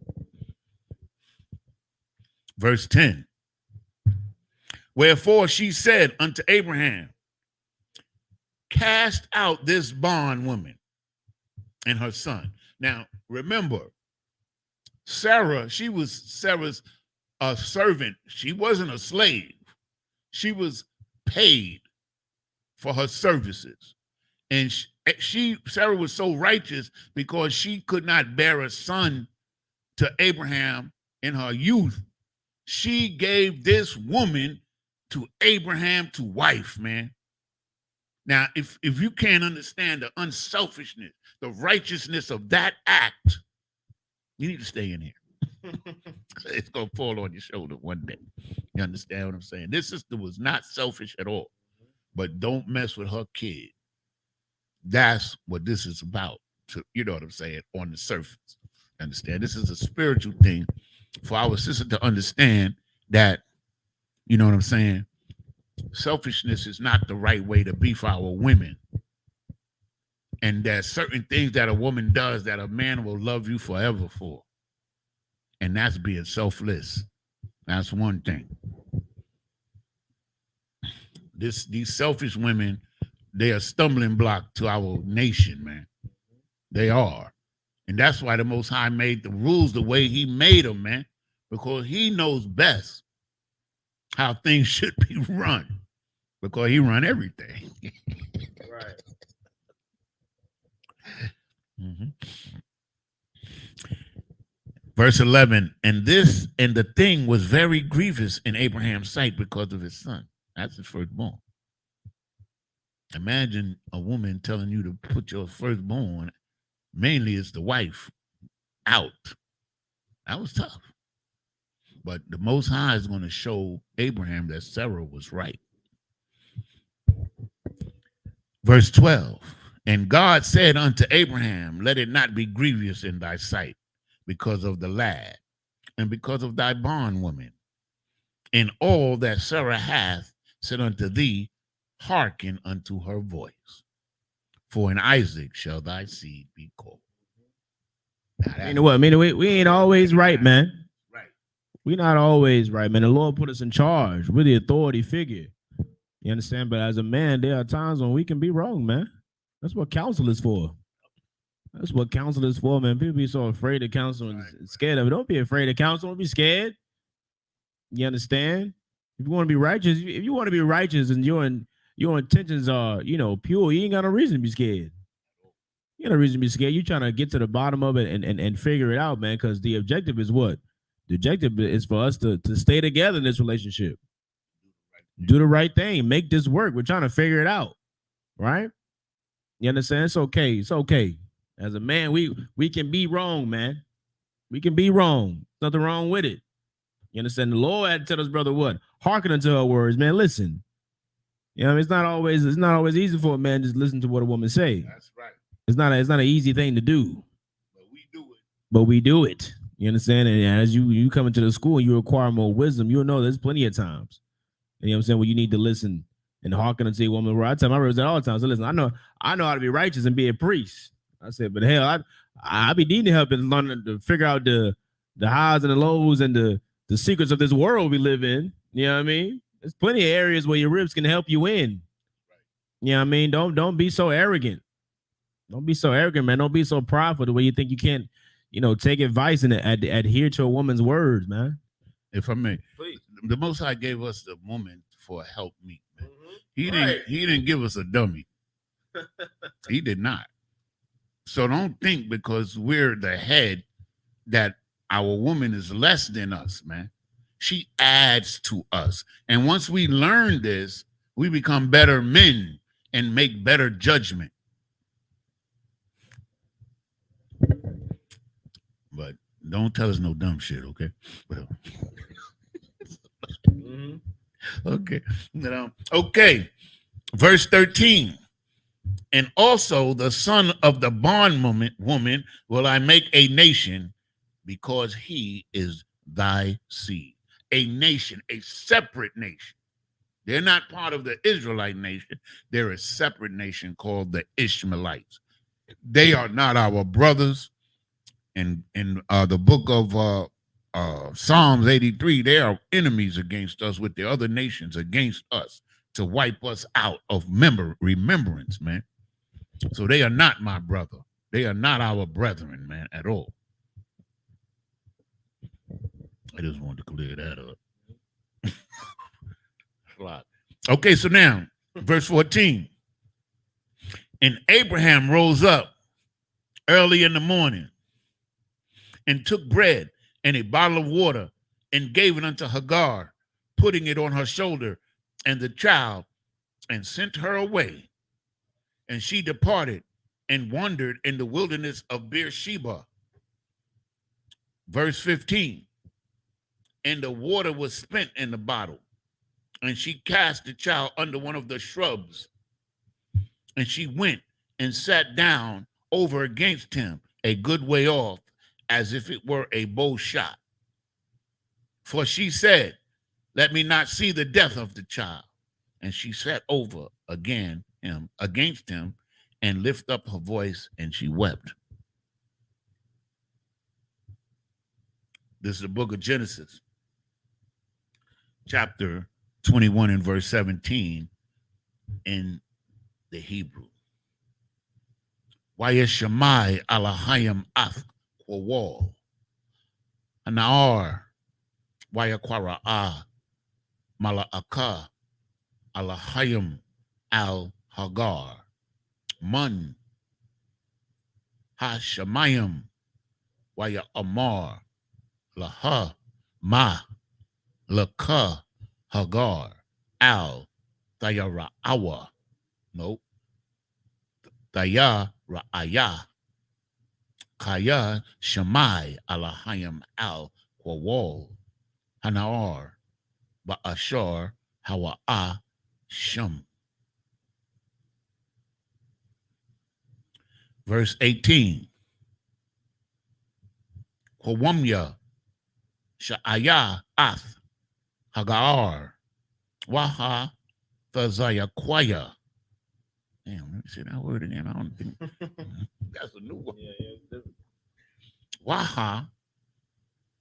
Verse 10. Wherefore she said unto Abraham, cast out this bondwoman and her son. Now, remember, Sarah, she was Sarah's servant. She wasn't a slave. She was paid for her services. And Sarah was so righteous because she could not bear a son to Abraham in her youth. She gave this woman to Abraham to wife, man. Now, if you can't understand the unselfishness, the righteousness of that act, you need to stay in here. It's going to fall on your shoulder one day. You understand what I'm saying? This sister was not selfish at all, but don't mess with her kid. That's what this is about. You know what I'm saying? On the surface. Understand? This is a spiritual thing for our sister to understand that, you know what I'm saying? Selfishness is not the right way to be for our women. And there's certain things that a woman does that a man will love you forever for. And that's being selfless. That's one thing. These selfish women, they are a stumbling block to our nation, man. They are. And that's why the Most High made the rules the way he made them, man. Because he knows best how things should be run. Because he run everything. Right. Mm-hmm. Verse 11, and the thing was very grievous in Abraham's sight because of his son. That's the firstborn. Imagine a woman telling you to put your firstborn, mainly it's the wife, out. That was tough. But the Most High is going to show Abraham that Sarah was right. Verse 12, and God said unto Abraham, let it not be grievous in thy sight because of the lad and because of thy bondwoman. In all that Sarah hath said unto thee, hearken unto her voice. For in Isaac shall thy seed be called. You know what? I mean, we ain't always right, man. Right. We're not always right, man. The Lord put us in charge. We're the authority figure. You understand? But as a man, there are times when we can be wrong, man. That's what counsel is for. That's what counsel is for, man. People be so afraid of counsel and scared of it. Don't be afraid of counsel. Don't be scared. You understand? If you want to be righteous, if you want to be righteous and your intentions are, pure, you ain't got no reason to be scared. You got no reason to be scared. You're trying to get to the bottom of it and figure it out, man, because the objective is what? The objective is for us to stay together in this relationship. Do the right thing. Make this work. We're trying to figure it out, right? You understand? It's okay. It's okay. As a man, we can be wrong, man. We can be wrong. Nothing wrong with it. You understand? The Lord had to tell us, brother, what? Hearken unto her words, man. Listen. It's not always easy for a man to just listen to what a woman say. That's right. It's not an easy thing to do. But we do it. But we do it. You understand? And as you come into the school and you acquire more wisdom, you'll know there's plenty of times. You know what I'm saying? Where you need to listen and hearken unto a woman. Where I tell my brothers that all the time. So listen, I know how to be righteous and be a priest. I said, but hell, I be needing help in learning to figure out the highs and the lows and the secrets of this world we live in. You know what I mean? There's plenty of areas where your ribs can help you in. You know what I mean? Don't be so arrogant. Don't be so arrogant, man. Don't be so prideful the way you think you can't, take advice and adhere to a woman's words, man. If I may, Please. The Most High gave us the woman for a help meet, man. Mm-hmm. He didn't give us a dummy. He did not. So don't think because we're the head that our woman is less than us, man. She adds to us. And once we learn this, we become better men and make better judgment. But don't tell us no dumb shit, okay? Okay. Okay. Verse 13. And also the son of the bondwoman will I make a nation, because he is thy seed. A nation, a separate nation. They're not part of the Israelite nation. They're a separate nation called the Ishmaelites. They are not our brothers. In the book of Psalms 83, they are enemies against us with the other nations against us to wipe us out of remembrance, man. So they are not my brother. They are not our brethren, man, at all. I just wanted to clear that up. Okay, so now, verse 14. And Abraham rose up early in the morning and took bread and a bottle of water and gave it unto Hagar, putting it on her shoulder and the child, and sent her away. And she departed and wandered in the wilderness of Beersheba. Verse 15. And the water was spent in the bottle, and she cast the child under one of the shrubs. And she went and sat down over against him a good way off, as if it were a bow shot. For she said, let me not see the death of the child. And she sat over against him and lifted up her voice, and she wept. This is the book of Genesis, chapter 21 and verse 17 in the Hebrew. Wayeshamai alahayim ath kwawal. Anaar wayakwara mala'aka alahayim al hagar. Man hashamayim waya amar laha ma laka hagar al Tayara'awa. Nope. Tayara'aya. Kaya Shemai Alahayim al Kwawal Hanaar Ba'ashar Hawa'a Shem. Verse 18. Kwawamya Sha'aya Ath Hagar Waha Thazaya Kwaya. Damn, let me see that word again. I don't think that's a new one. Yeah. Waha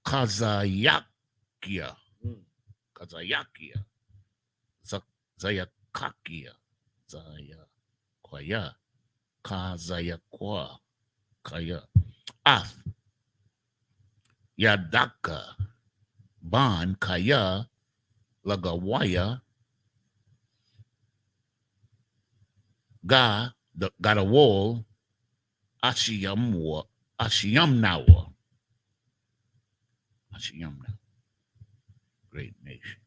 Kazayakia. Kazayakia. Zayakakia. Zayakwaya. Kazayakwa. Kaya. Ath. Yadaka. Ban Kaya. Lagawaya. Got a wall. Ashiyamwa. Ashiyamnawa. Ashiyamna. Great nation.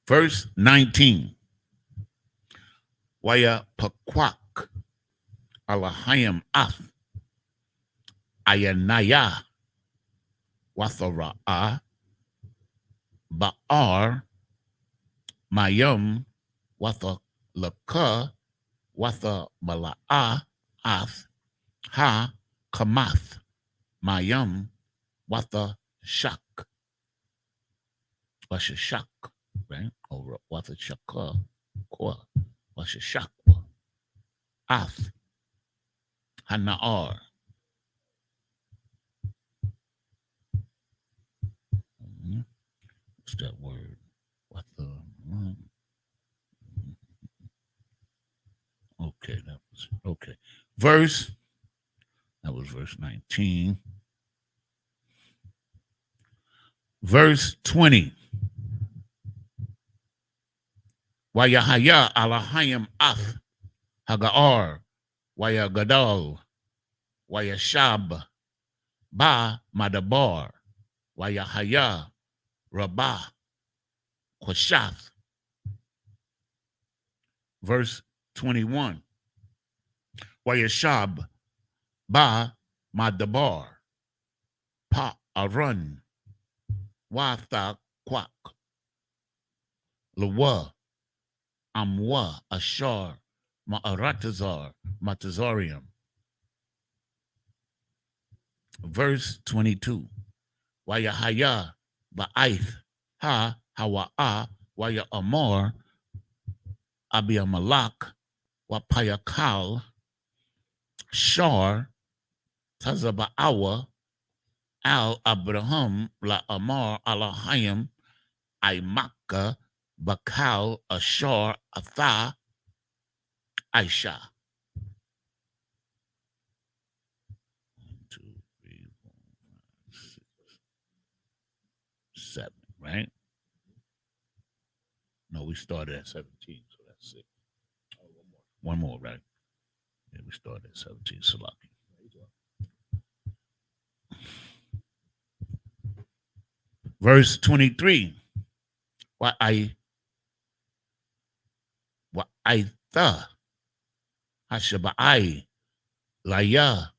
Verse 19. Waya Pakwak. Alahayim Ath. Ayanaya. Wathara'a. Ba'ar. Mayum. Watha Laka. Watha Mala'a. Ath. Ha Kamath. Mayum. Watha Shak. Washa Shak. Right? Or Watha Shaka. Kwa. Washa Shakwa. Ath. Hana'ar. What's that word? What the? Okay, that was okay. That was verse 19. Verse 20. Wayahaya Alahayim Ath Hagar Waya Gadal Wayashab Ba Madabar Wayahaya Rabah Kwashath. Verse 21. Wayashab Ba Madabar Pa Arun Watha Kwak Lawa Amwa Ashar Ma'aratazar Matazarium. Verse 22. Wayahaya Ba'aith Ha Hawa'a Waya Amor Abiamalak Wapayakal Shar Tazaba'awa Al Abraham La Amar Alahayim Aimaka Bakal Ashar Atha Aisha. 1, 2, 3, 4, 5, 6, 7, right? No, we started at 17, so that's 6. Oh, one more, right? Yeah, we started at 17, Salaki. Verse 23. What I thought Hashaba'ai Laya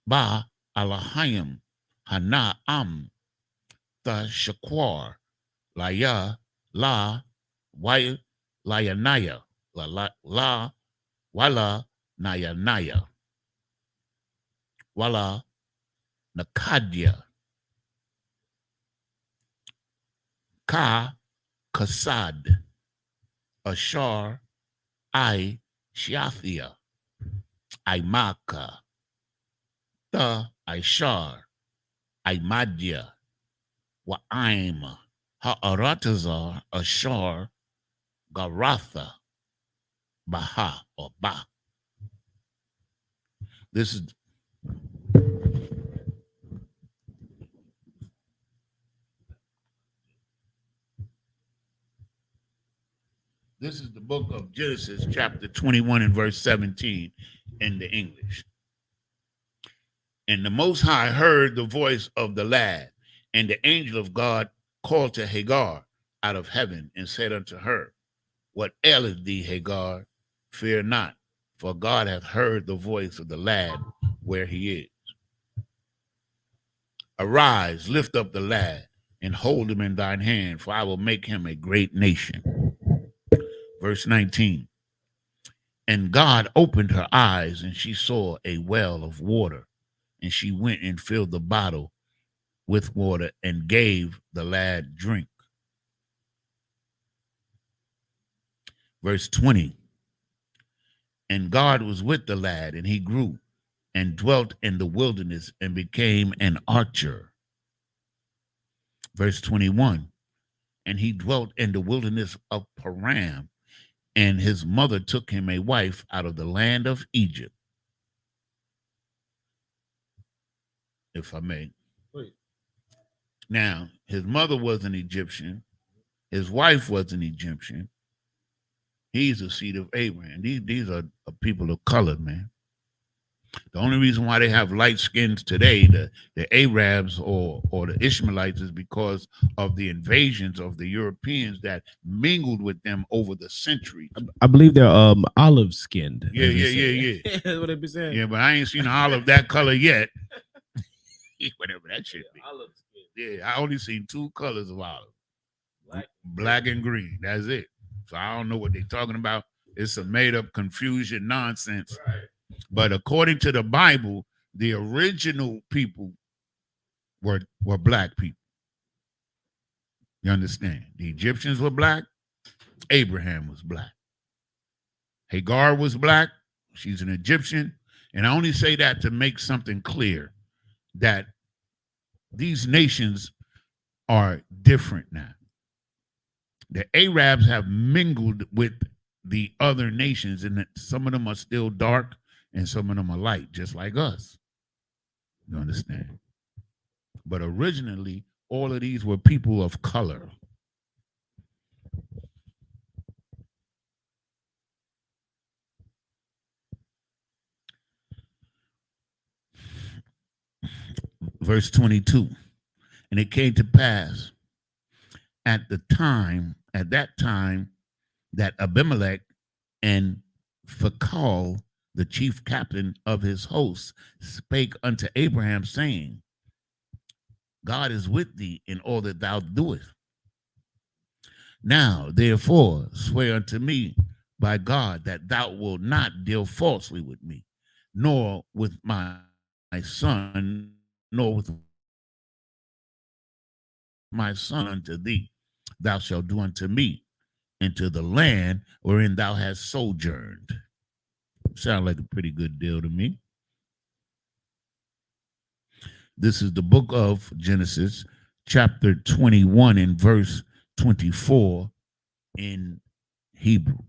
Ba Alahayim Hana Am the Shakwar Laya La Wai Layanaya La Wala Nayanaya Wala Nakadia Ka Kasad Ashar I Shiathia Aimaka the Aishar Aimadia Wa'aim Ha'aratazar Ashar Garatha Baha or Ba. This is the book of Genesis, chapter 21 and verse 17 in the English. And the Most High heard the voice of the lad, And the angel of God called to Hagar out of heaven and said unto her, What aileth thee, Hagar? Fear not, for God hath heard the voice of the lad where he is. Arise, lift up the lad, and hold him in thine hand, for I will make him a great nation. Verse 19. And God opened her eyes, and she saw a well of water, and she went and filled the bottle with water and gave the lad drink. Verse 20. And God was with the lad, and he grew and dwelt in the wilderness and became an archer. Verse 21. And he dwelt in the wilderness of Paran, and his mother took him a wife out of the land of Egypt. If I may. Wait. Now, his mother was an Egyptian. His wife was an Egyptian. He's a seed of Abraham. These are people of color, man. The only reason why they have light skins today, the Arabs or the Ishmaelites, is because of the invasions of the Europeans that mingled with them over the centuries. I believe they're olive skinned. Yeah. That's what they be saying. Yeah, but I ain't seen an olive that color yet. Whatever that shit be. Olive skin. Yeah, I only seen two colors of olive. Black and green. That's it. So I don't know what they're talking about. It's a made-up confusion nonsense. Right. But according to the Bible, the original people were black people. You understand? The Egyptians were black. Abraham was black. Hagar was black. She's an Egyptian. And I only say that to make something clear, that these nations are different now. The Arabs have mingled with the other nations, and some of them are still dark and some of them are light, just like us. You understand? But originally, all of these were people of color. Verse 22. And it came to pass at that time, that Abimelech and Phicol, the chief captain of his hosts, spake unto Abraham, saying, God is with thee in all that thou doest. Now, therefore, swear unto me by God that thou wilt not deal falsely with me, nor with my son, nor with my son unto thee. Thou shalt do unto me into the land wherein thou hast sojourned. Sound like a pretty good deal to me. This is the book of Genesis, chapter 21 and verse 24 in Hebrew.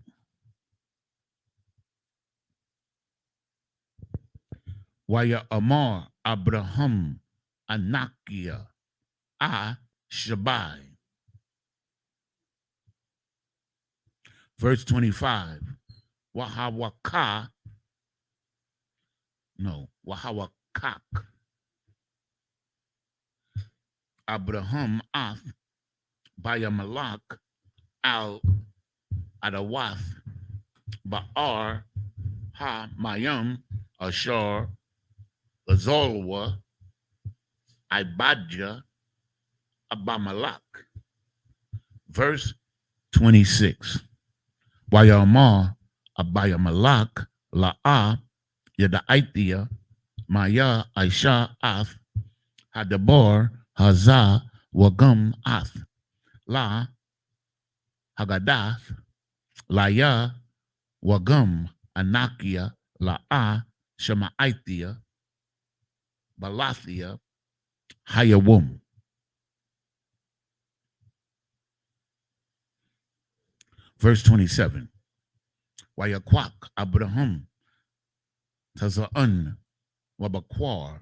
Waya Amar Abraham Anakia A Shabai. Verse 25. Wahawakak. Abraham Ath Bayamalak Al Adawath Ba'ar Ha Mayam Ashar Azolwa Ibadja Abamalak. Verse 26. Wayamar Abayamalak La'a Yadaithia Maya Aisha Ath Hadabar Hazah Wagum Ath La Hagadath Laya Wagum Anakia La'a Shemaithia Balathia Hayawum. Verse 27. Wayakwak Abraham Taza'an Wabakwar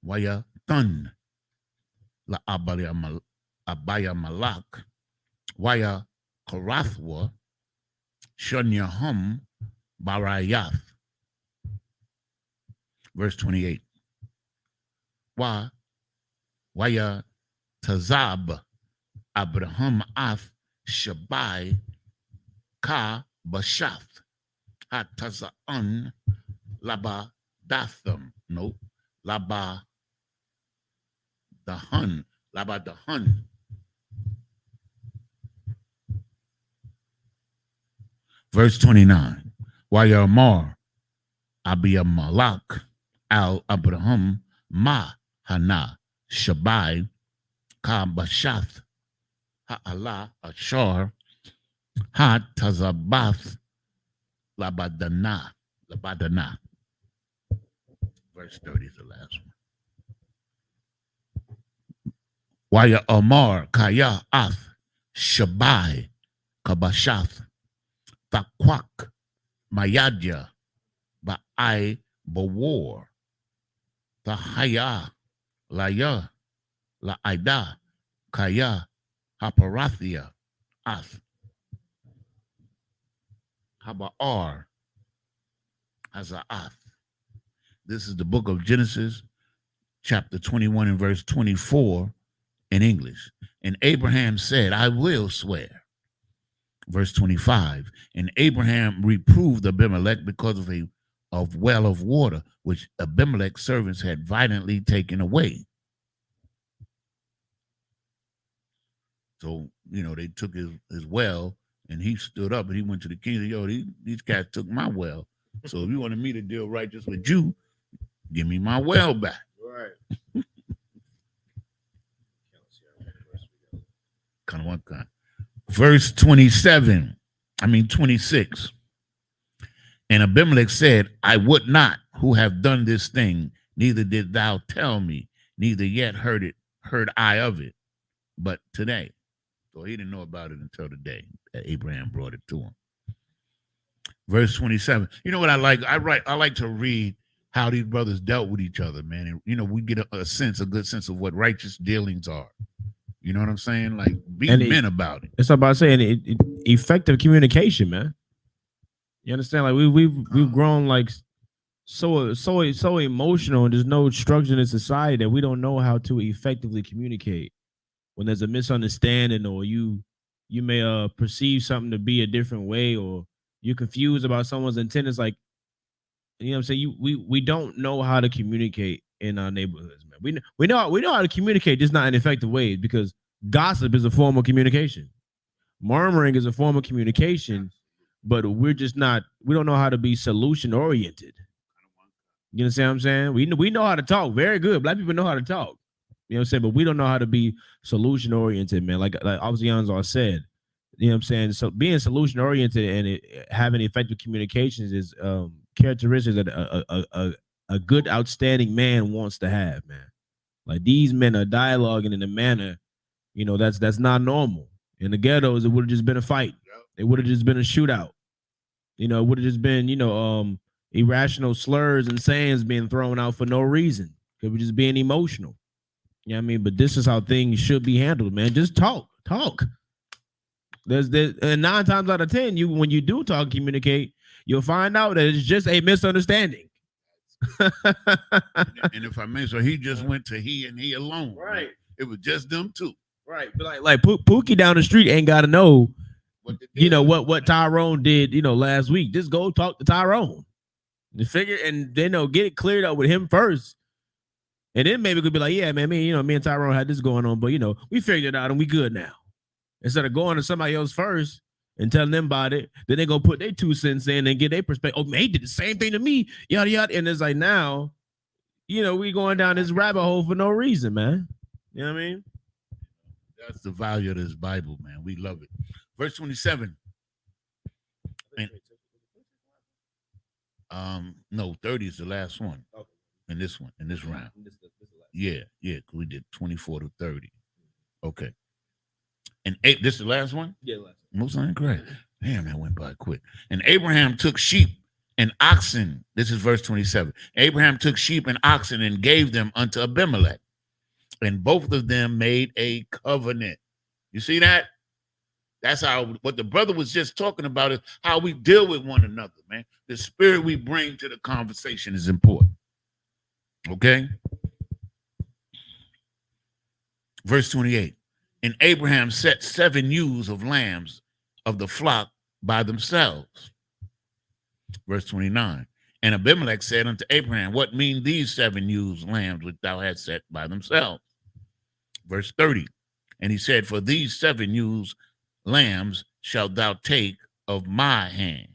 Wayatun La Abaya Malak Waya Karathwa Shunyahum Barayath. Verse 28. Waya Tazab Abraham Ath Shabai Ka Bashath Hatazaan Laba Datham. No, Laba Dahan. Laba Dahan. Verse 29. Wayamar Abiyamalak Al Abraham Ma Hana Shabai Ka Bashath Ha'ala Ashar Ha Tazabath Labadana. Verse 30 is the last one. Waya Amar Kaya Ath Shabai Kabashath Takwak Mayadya Ba'ai Bawar Tahaya Laya La'ida Kaya Haparathia Ath Haba'ar Haza'ath. This is the book of Genesis, chapter 21 and verse 24 in English. And Abraham said, I will swear. Verse 25. And Abraham reproved Abimelech because of a well of water, which Abimelech's servants had violently taken away. So, they took his well, and he stood up and he went to the king and said, yo, these cats took my well. So if you wanted me to deal righteous with you, give me my well back. Right. Kind of one kind. Verse 26. And Abimelech said, I would not who have done this thing, neither did thou tell me, neither yet heard I of it, but today. So he didn't know about it until the day that Abraham brought it to him. Verse 27. You know what I like? I like to read how these brothers dealt with each other, man. And, we get a good sense of what righteous dealings are. You know what I'm saying? Like, be men about it. It's about saying effective communication, man. You understand? Like we've grown like so emotional, and there's no structure in society that we don't know how to effectively communicate. When there's a misunderstanding, or you may perceive something to be a different way, or you're confused about someone's intent, it's like, you know what I'm saying? We don't know how to communicate in our neighborhoods, man. We know how to communicate, just not in effective ways, because gossip is a form of communication. Murmuring is a form of communication, but we don't know how to be solution oriented. You understand what I'm saying? We know how to talk very good. Black people know how to talk. You know what I'm saying? But we don't know how to be solution oriented, man. Like Abzianzar said, you know what I'm saying? So being solution oriented and having effective communications is characteristics that a good, outstanding man wants to have, man. Like, these men are dialoguing in a manner, that's not normal. In the ghettos, it would have just been a fight. It would have just been a shootout. It would have just been, irrational slurs and sayings being thrown out for no reason. It was just being emotional. You know what I mean? But this is how things should be handled, man. Just talk. There's and 9 times out of 10, when you do talk, communicate, you'll find out that it's just a misunderstanding. And if I may, so he just went to he and he alone. Right. Man. It was just them two. Right. But like Pookie down the street ain't got to know, what Tyrone did, last week. Just go talk to Tyrone. The figure, and then get it cleared up with him first. And then maybe it could be like, yeah, man, me and Tyrone had this going on, but we figured it out and we good now. Instead of going to somebody else first and telling them about it, then they're gonna put their 2 cents in and get their perspective. Oh, man, he did the same thing to me, yada yada. And it's like, now, we going down this rabbit hole for no reason, man. You know what I mean? That's the value of this Bible, man. We love it. Verse 27. No, 30 is the last one. Okay. In this round. Yeah, we did 24 to 30. Okay. And this is the last one? Yeah, last one. Most great. Damn, that went by quick. And Abraham took sheep and oxen. This is verse 27. Abraham took sheep and oxen and gave them unto Abimelech. And both of them made a covenant. You see that? That's what the brother was just talking about, is how we deal with one another, man. The spirit we bring to the conversation is important. Okay? Verse 28. And Abraham set 7 ewes of lambs of the flock by themselves. Verse 29. And Abimelech said unto Abraham, what mean these 7 ewes lambs which thou hast set by themselves? Verse 30. And he said, for these 7 ewes lambs shalt thou take of my hand,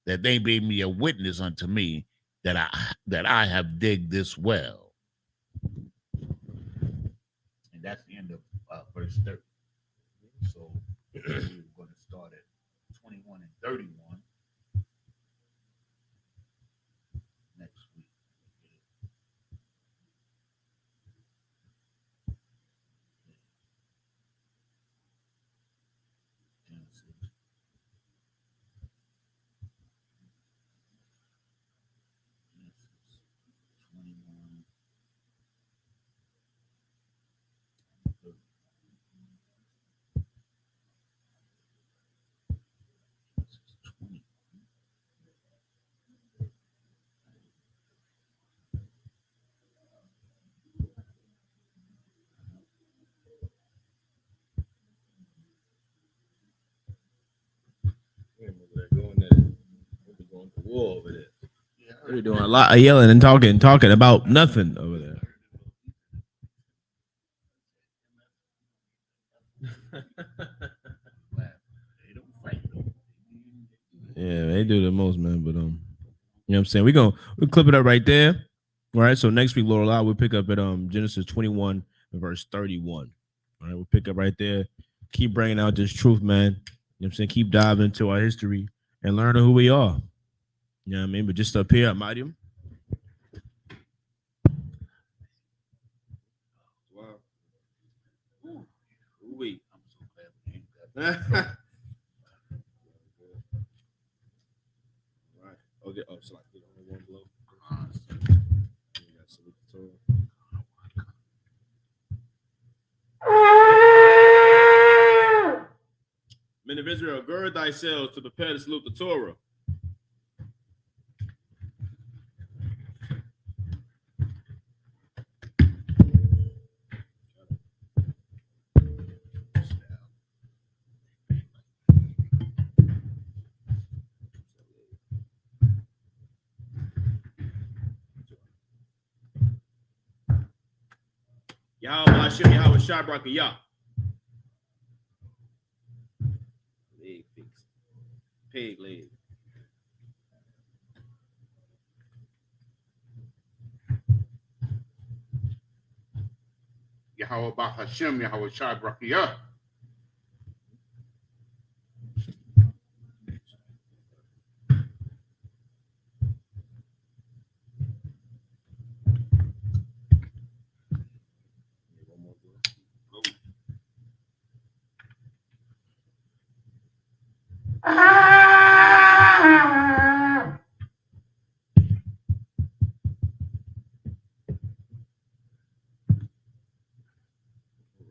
that they may be a witness unto me that I have digged this well. And that's the end of verse 30. So we're going to start at 21 and 31 next week. Genesis. Genesis 21. Going to war over there. They're doing a lot of yelling and talking about nothing over there. Yeah, they do the most, man. But you know what I'm saying? We'll clip it up right there. All right. So next week, Lord Allah, we'll pick up at Genesis 21 and verse 31. All right, we'll pick up right there. Keep bringing out this truth, man. You know what I'm saying? Keep diving into our history and learning who we are. You know what I mean? But just up here at Medium. Wow. Ooh. Wait. I'm so glad we ain't that. Right. Okay. Oh, so like only one blow. Men of Israel, gird thyself to prepare to salute the Torah. Yahweh Hashem, Yahweh Shabrak, Yah. Leg fixed. Pig leg. Yahweh Hashem, Yahweh Shabrak, Yah.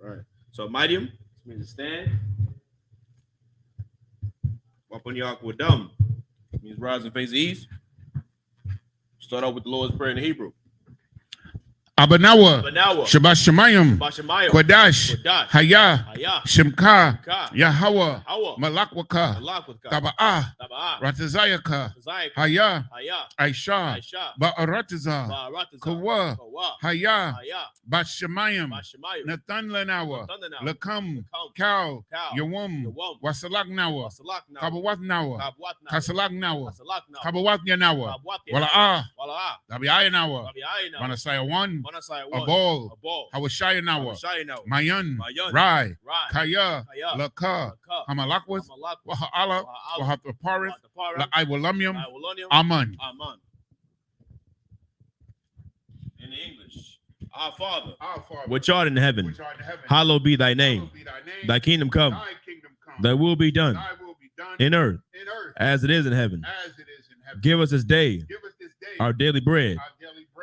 Right. So Medium means to stand. Wapanyak Wadam means rise and face the east. Start out with the Lord's Prayer in Hebrew. Abanawa, Shabbat Shemayim, Kodash, Haya, Shemka, Yahweh, Malakwaka, Taba'ah, Ratazayaka, Haya, Aisha, Ba'aratiza, Kawa, Haya, Bashemayim, Nathan Lenawa, Lakam, Cow, Yawum, Wasalagnawa, Kabawatnawa, Kasalagnawa, Kabawatnyanawa, Wala'ah, Tabiayanawa, Manasaya 1. A ball, Hawashayanawa, Mayan, Rai, Kaya, Laka, Hamalakwas, Waha'ala, Wahapaparith, La'Iwalumium, Aman. In English, our Father, which art in heaven, hallowed be thy name. Thy kingdom come, thy will be done in earth as it is in heaven. Give us this day our daily bread,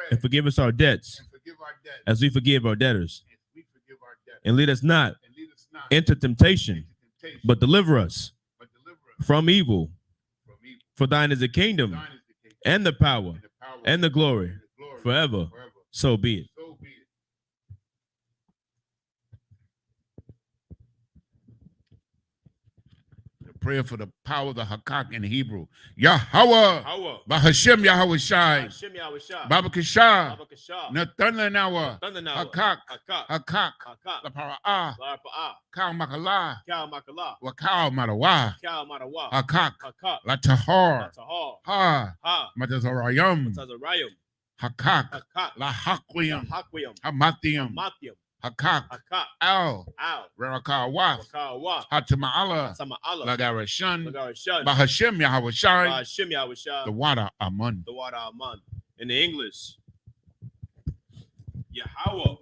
and forgive us our debts as we forgive our debtors. And lead us not into temptation, but deliver us from evil. For thine is the kingdom and the power and the glory forever. So be it. prayer for the power of the Hakak in Hebrew. Yahweh, Bahashem Yahweh Shai, Baba Kishah, Nathanawa, Hakak, La Para'ah, Kal Makalah, Wakal Madawa, Hakak, La Tahar, Ha, Matazarayam, Hakak, La Hakwiyam, Hamathium, Hakak, Al, Rarakawaf, Hatama'ala, Lagarashan, Bahashem Yahweh Shai, the water Amun. In the English, Yahweh.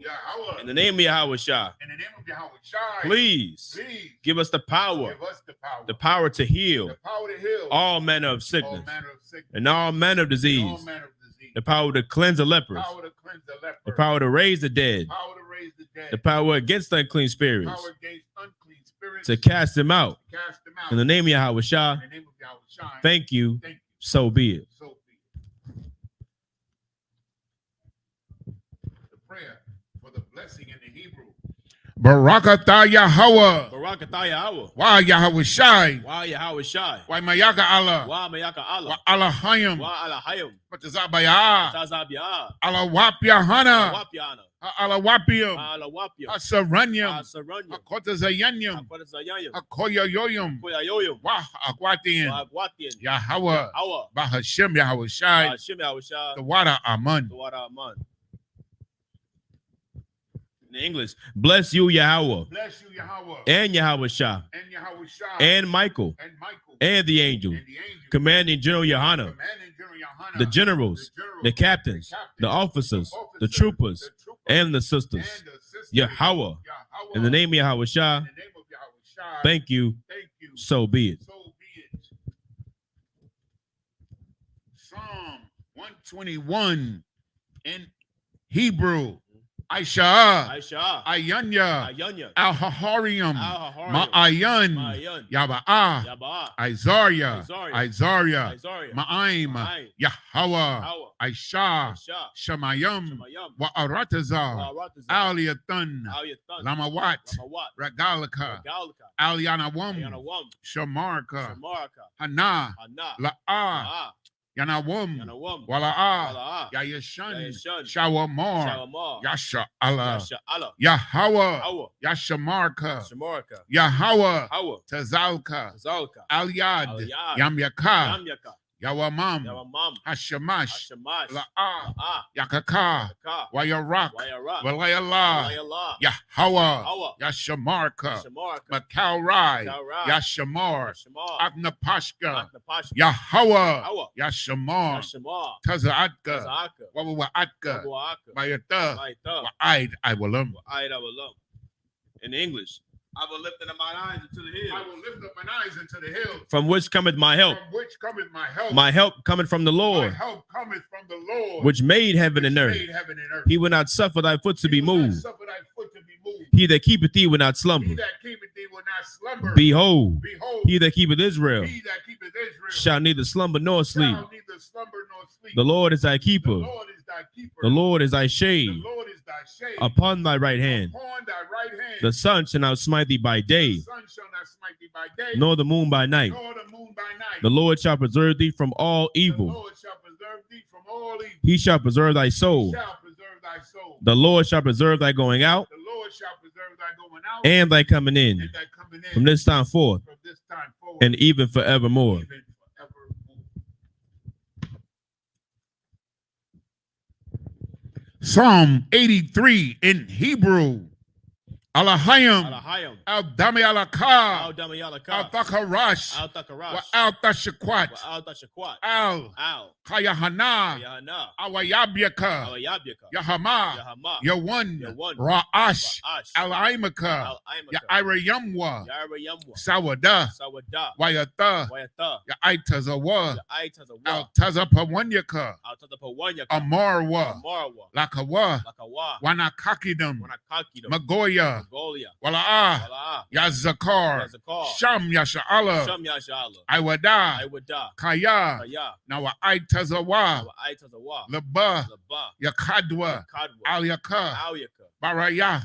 In the name of Yahweh Shai. Please give us the power to heal all manner of sickness and all manner of disease. The power to cleanse the lepers. The power to raise the dead. The power against unclean spirits. To cast them out. In the name of Yahweh Shai. Thank you. So be it. The prayer for the blessing in the Hebrew. Barakatah Yahweh. Why Yahweh Shai. Why Mayaka Allah. Why Alahayim. Batazabaya. Alawapya Hana. Alawapium. Asaranyam. Akotazayanyam. Akoyoyoyum. Wah Akwatian. Yahweh. Bahashem Yahweh Shai. The water Amun. In English, bless you, Yahweh. And Yahweh Shai. And Michael. And the angel. Commanding General Yohana. The generals. The captains. The officers. The troopers. And the sisters. Yahweh. In the name of Yahweh Shai. Thank you. So be it. Psalm 121 in Hebrew. Aisha, Ayanya, Al-Haharium, Ma'ayan, Yaba'ah, Isaiah, Ma'aim, Yahweh, Aisha, Shemayim, Wa'aratazar, Aliatan, Lamawat, Regalika, Alianawam, Shamarka, Hana, La'ah, Yanawum, Wala'ah, Yayashan, Shawamar, Yasha Allah, Yahweh, Yashamarka, Yahweh, Tazalka, Aliyad, Yamyaka, Yawamam, Hashamash, La'ah, Yakaka, Wayarak, Walayallah, Yahweh, Yashamarka, Makaurai, Yashamar, Agnapashka, Yahweh, Yashamar, Tazaatka, Wawaatka, Mayata, Wa'aid Iwalam. In English, I will lift up mine eyes into the hills. From which cometh my help. My help cometh from the Lord. Which made heaven and earth. He will not suffer thy foot to be moved. He that keepeth thee will not slumber. Behold, he that keepeth Israel shall neither slumber nor sleep. The Lord is thy keeper. The Lord is thy shade upon thy right hand. The sun shall not smite thee by day, nor the moon by night. The Lord shall preserve thee from all evil. He shall preserve thy soul. The Lord shall preserve thy going out and thy coming in from this time forth and even forevermore. Psalm 83 in Hebrew. Alahayim, Al-Dami Alaka, Al-Thakarash, Al-Tashakwat, Al-Kayahana, Awayabyaka, Yahama, Yawan, Ra'ash, Al-Aimaka, Ya'irayamwa, Sawada, Wayata, Ya'itazawa, Al-Tazapawanyaka, Amarwa, Lakawa, Wanakakidam, Magoya, Wala'ah, Yazakar, Sham Yasha'ala, Iwada, Kaya, Nawa'aitazawa, Laba, Yakadwa, Al-Yaka, Barayah,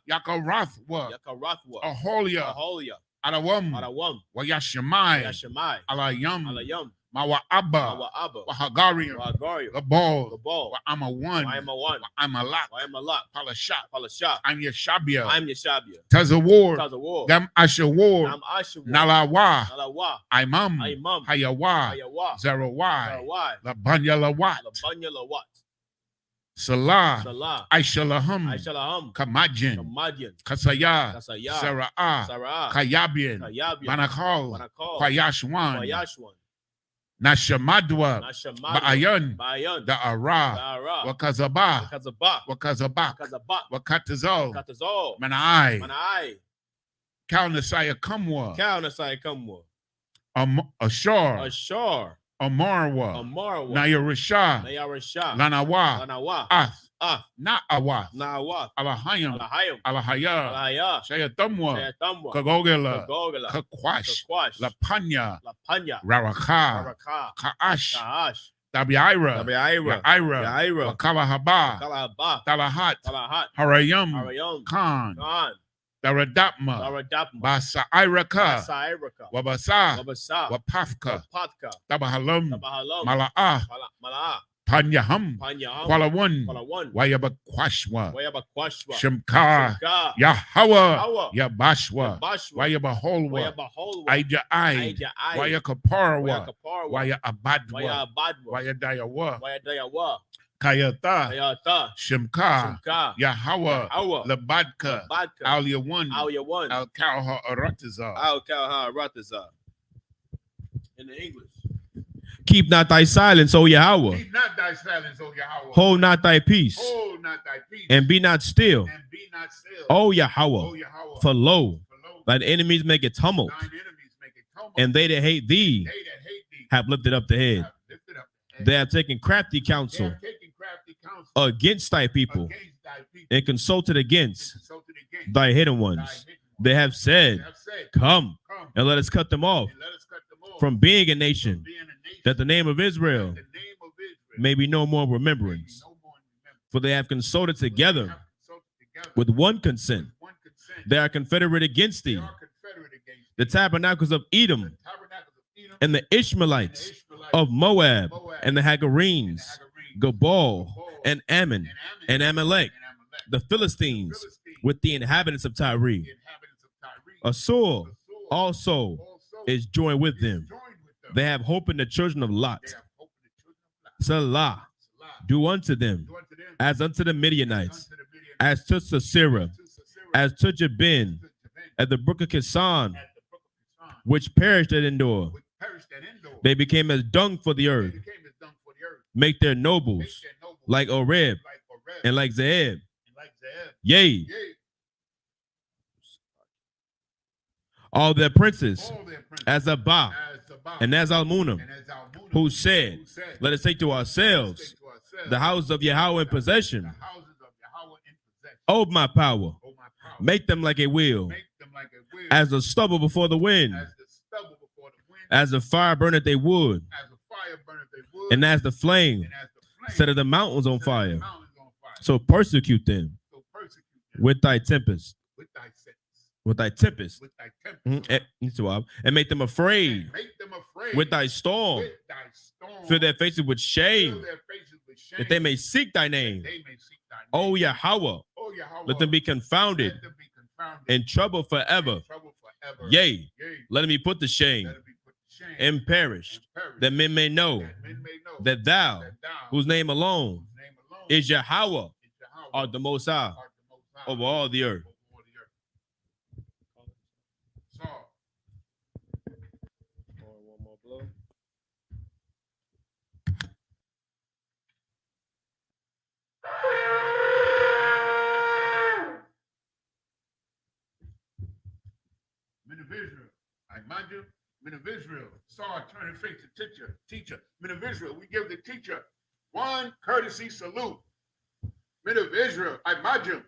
Yakarathwa, Aholia, Arawam. Wayashamai. Alayam. Mawa Abba. Wahagarian. Gabal. I'm a one. I'm a lot. Palashat. I'm Yeshabia. Tazawar. Gam Ashawar. Nalawa. Imam. Hayawa. Zerawai. Labanyalawat. Salah. Aishalaham. Kamajin. Kasaya. Sara'ah. Kayabian. Manakal. Kwayashwan. Nashamadwa. Ba'ayan. Da'ara. Wakazabah. Wakazabak. Wakatazal. Manai. Kalnasaya Kamwa. Ashar. Amarwa. Nayarasha. Lanawa. Ath. Na'awath. Alahayam. Alahaya. Shayatamwa. Kagogela. Kakwash. Lapanya. Raraka. Kaash. Tabiira. Kalahaba. Talahat. Harayam. Khan. Daradapma. Basairaka. Wabasa. Wapafka. Tabahalam. Mala'ah. Panyaham. Kwalawan. Wayabakwashwa. Shemka. Yahawa. Yabashwa. Wayabaholwa. Aijai. Wayakaparwa. Wayabadwa. Wayadayawa. Kayata. Shemka. Yahawa. Labadka. Alyawan. Al-Kalha Aratazar. In the English. Keep not thy silence, O Yahweh. Hold not thy peace. And be not still. O Yahweh. For lo, thine enemies make a tumult. And they that hate thee have lifted up the head. They have taken crafty counsel against thy people and consulted against thy hidden ones. They have said, come and let us cut them off from being a nation, that the name of Israel may be no more remembrance. For they have consulted together with one consent. They are confederate against thee. The tabernacles of Edom and the Ishmaelites of Moab and the Hagarenes, Gabal and Ammon and Amalek, the Philistines with the inhabitants of Tyre. Assur also is joined with them. They have hope in the children of Lot. Salah, do unto them as unto the Midianites, as to Sisera, as to Jabin, at the brook of Kison, which perished at Endor. They became as dung for the earth. Make their nobles like Oreb and like Zeeb. Yea, all their princes as Abba and as Almunam, who said, let us take to ourselves the house of Yahweh in possession. Oh, my power, make them like a wheel, as the stubble before the wind, as the fire burneth a wood, and as the flame set the mountains on fire. So persecute them with thy tempest. With thy tempest, and make them afraid with thy storm. Fill their faces with shame, that they may seek thy name. O Yahweh, let them be confounded and trouble forever. Yea, let them be put to shame and perish, that men may know that thou, whose name alone is Yahweh, art the Most High over all the earth. Men of Israel, I mind you, men of Israel, saw turning face to teacher. Men of Israel, we give the teacher one courtesy salute. Men of Israel, I imagine,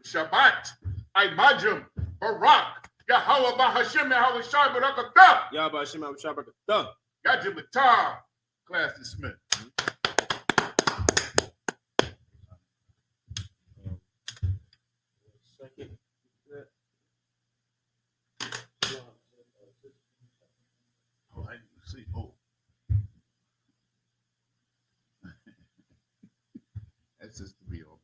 Shabbat, I imagine, Barak, Yahweh Bahashim, Yahweh Shai Barakatah. Yahweh Bahashim, Yahweh Shai Barakatah. Yajibatah. Class dismissed. Second. See, oh. That's just to be on